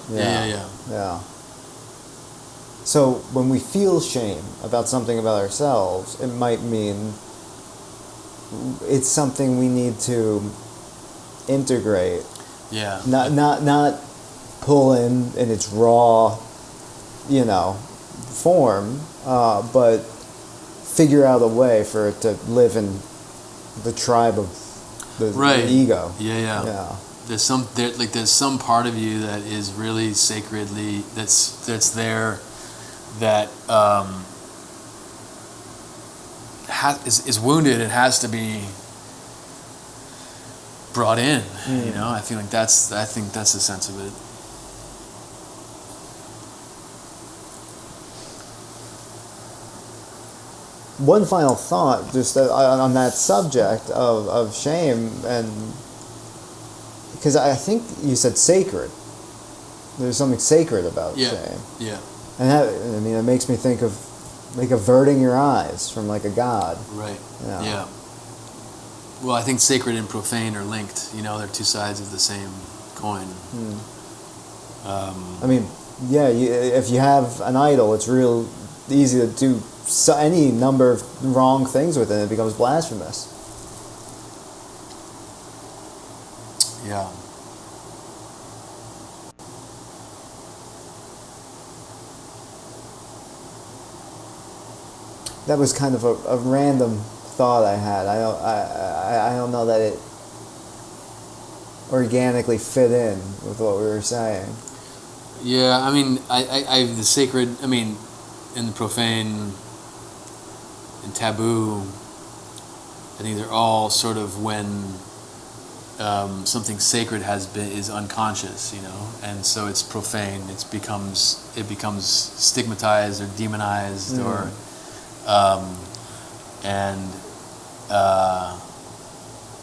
So when we feel shame about something about ourselves, it might mean it's something we need to integrate. Yeah. Not pull in its raw, form, but figure out a way for it to live in the tribe of the ego. Yeah. There's some part of you that is really sacredly that's there, that is wounded and has to be brought in. I feel like I think that's the sense of it. One final thought, just on that subject of shame, and because I think you said sacred. There's something sacred about shame. Yeah. And it makes me think of, like, averting your eyes from, like, a god. Right. Yeah. Well, I think sacred and profane are linked. They're two sides of the same coin. If you have an idol, it's real easy to do any number of wrong things with it. It becomes blasphemous. Yeah. That was kind of a random thought I had. I don't know that it organically fit in with what we were saying. Yeah, I the sacred, and the profane and taboo, I think they're all sort of when something sacred is unconscious, and so it's profane. It becomes stigmatized or demonized, or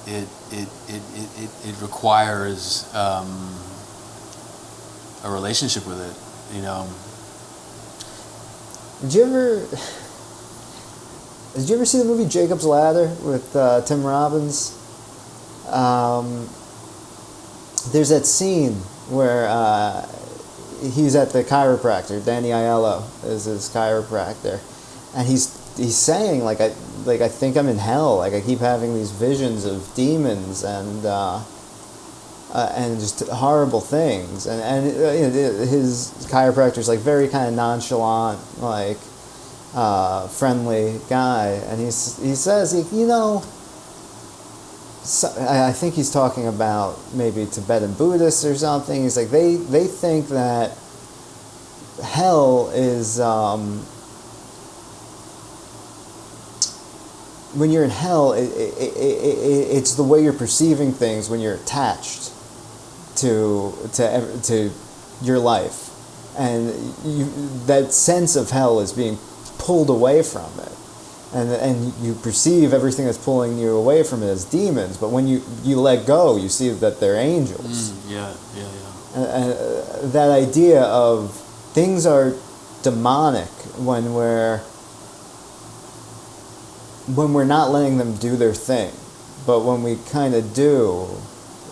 it requires a relationship with it. Did you ever? Did you ever see the movie Jacob's Ladder with Tim Robbins? There's that scene where he's at the chiropractor. Danny Aiello is his chiropractor, and he's saying like I think I'm in hell. Like I keep having these visions of demons and just horrible things. And his chiropractor's like very kind of nonchalant, like friendly guy, and he says, so, I think he's talking about maybe Tibetan Buddhists or something. He's like they think that hell is when you're in hell, it's the way you're perceiving things when you're attached to your life, and that sense of hell is being pulled away from it. And you perceive everything that's pulling you away from it as demons, but when you let go, you see that they're angels. Yeah. And that idea of things are demonic when we're not letting them do their thing, but when we kind of do,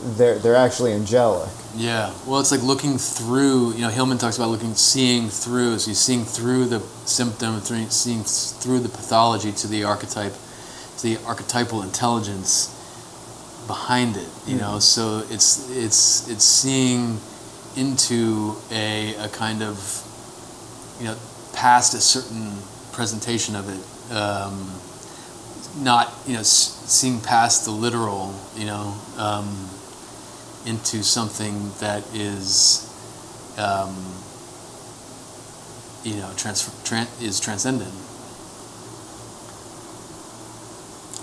they're actually angelic. Yeah, well, it's like looking through. Hillman talks about seeing through. So you're seeing through the symptom, seeing through the pathology to the archetype, to the archetypal intelligence behind it. So it's seeing into a kind of past a certain presentation of it. Not seeing past the literal. Into something that is, is transcendent.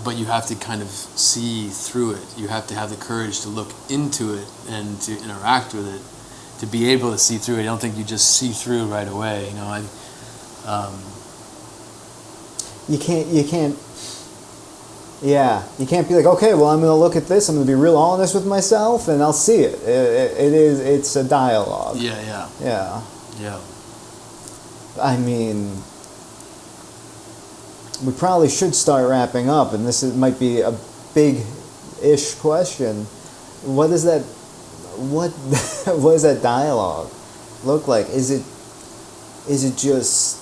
But you have to kind of see through it. You have to have the courage to look into it and to interact with it, to be able to see through it. I don't think you just see through right away. You can't. Yeah, you can't be like, okay, well, I'm going to look at this. I'm going to be real honest with myself, and I'll see it. It's a dialogue. Yeah. I mean, we probably should start wrapping up, and might be a big-ish question. What does that dialogue look like? Is it just?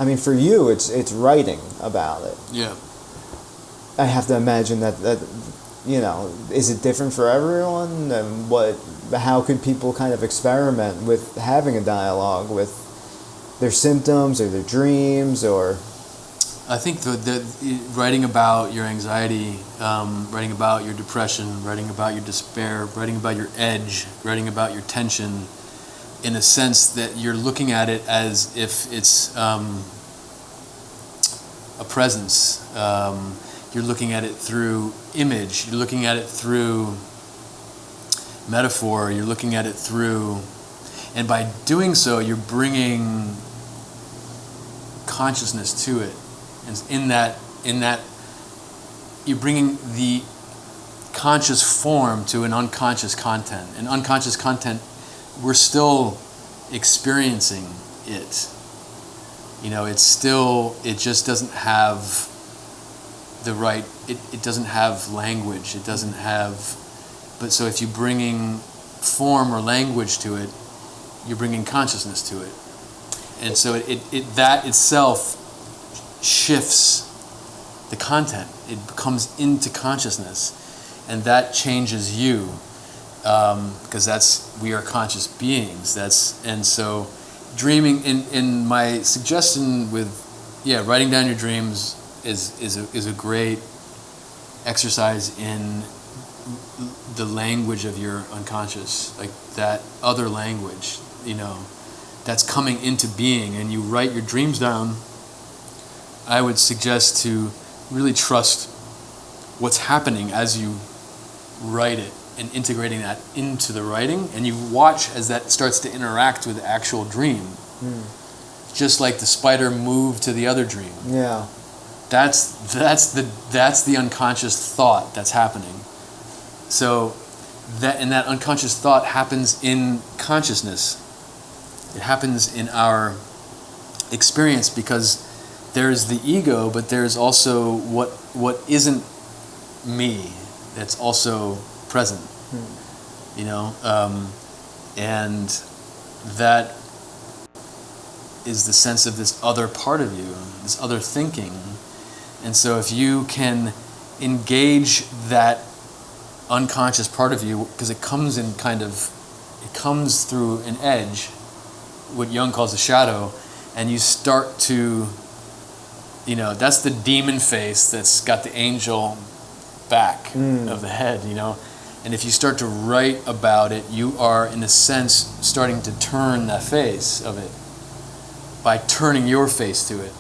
I mean, for you, it's writing about it. Yeah. I have to imagine that is it different for everyone? And how could people kind of experiment with having a dialogue with their symptoms or their dreams? Or I think the writing about your anxiety, writing about your depression, writing about your despair, writing about your edge, writing about your tension, in a sense that you're looking at it as if it's a presence. You're looking at it through image. You're looking at it through metaphor. You're looking at it through, and by doing so, you're bringing consciousness to it. And in that, you're bringing the conscious form to an unconscious content. And unconscious content, we're still experiencing it. It just doesn't have the right, it doesn't have language, it doesn't have, but so if you're bringing form or language to it, you're bringing consciousness to it. And so that itself shifts the content. It comes into consciousness, and that changes you, because we are conscious beings. And so dreaming, in my suggestion with, writing down your dreams is a great exercise in the language of your unconscious, like that other language, that's coming into being, and you write your dreams down. I would suggest to really trust what's happening as you write it and integrating that into the writing, and you watch as that starts to interact with the actual dream. Just like the spider moved to the other dream. Yeah. That's the unconscious thought that's happening. So that unconscious thought happens in consciousness. It happens in our experience because there's the ego, but there's also what isn't me that's also present. You know, and that is the sense of this other part of you, this other thinking. And so if you can engage that unconscious part of you, because it comes through an edge, what Jung calls a shadow, and you start to, you know, that's the demon face that's got the angel back of the head, you know. And if you start to write about it, you are, in a sense, starting to turn that face of it by turning your face to it.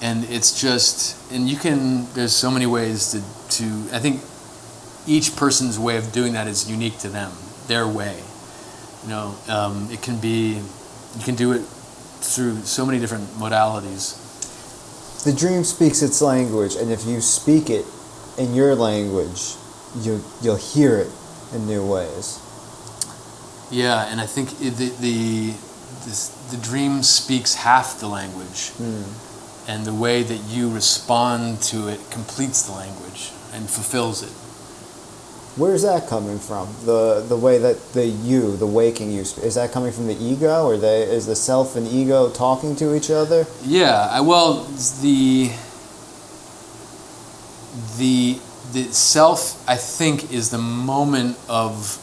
And it's just, and you can, there's so many ways to I think each person's way of doing that is unique to them, their way. You know, it can be, you can do it through so many different modalities. The dream speaks its language, and if you speak it in your language, you'll hear it in new ways. Yeah, and I think the dream speaks half the language, and the way that you respond to it completes the language and fulfills it. Where's that coming from? The way that the waking you, is that coming from the ego, or is the self and ego talking to each other? Yeah, the self, I think, is the moment of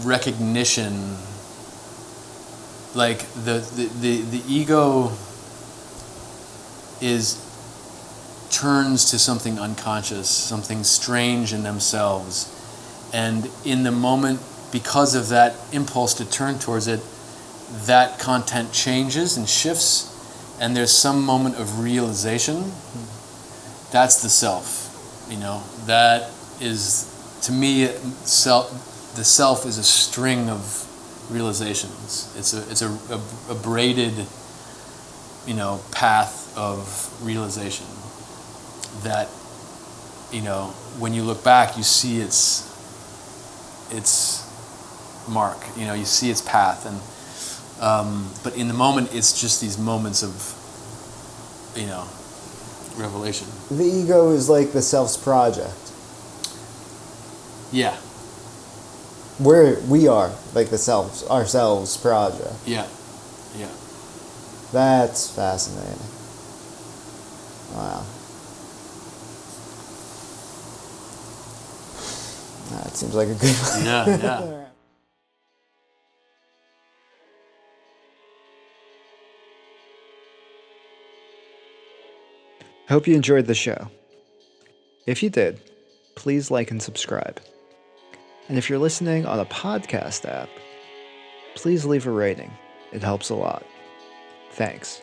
recognition. Like the ego turns to something unconscious, something strange in themselves, and in the moment, because of that impulse to turn towards it, that content changes and shifts, and there's some moment of realization. That's the self, you know. That is, to me, the self is a string of realizations. It's a braided, you know, path of realization that, you know, when you look back, you see its mark. You know, you see its path, and but in the moment, it's just these moments of, you know, revelation. The ego is like the self's project. Yeah. We are like the ourselves project. Yeah. Yeah. That's fascinating. Wow. That seems like a good one. Yeah, yeah. Hope you enjoyed the show. If you did, please like and subscribe. And if you're listening on a podcast app, please leave a rating. It helps a lot. Thanks.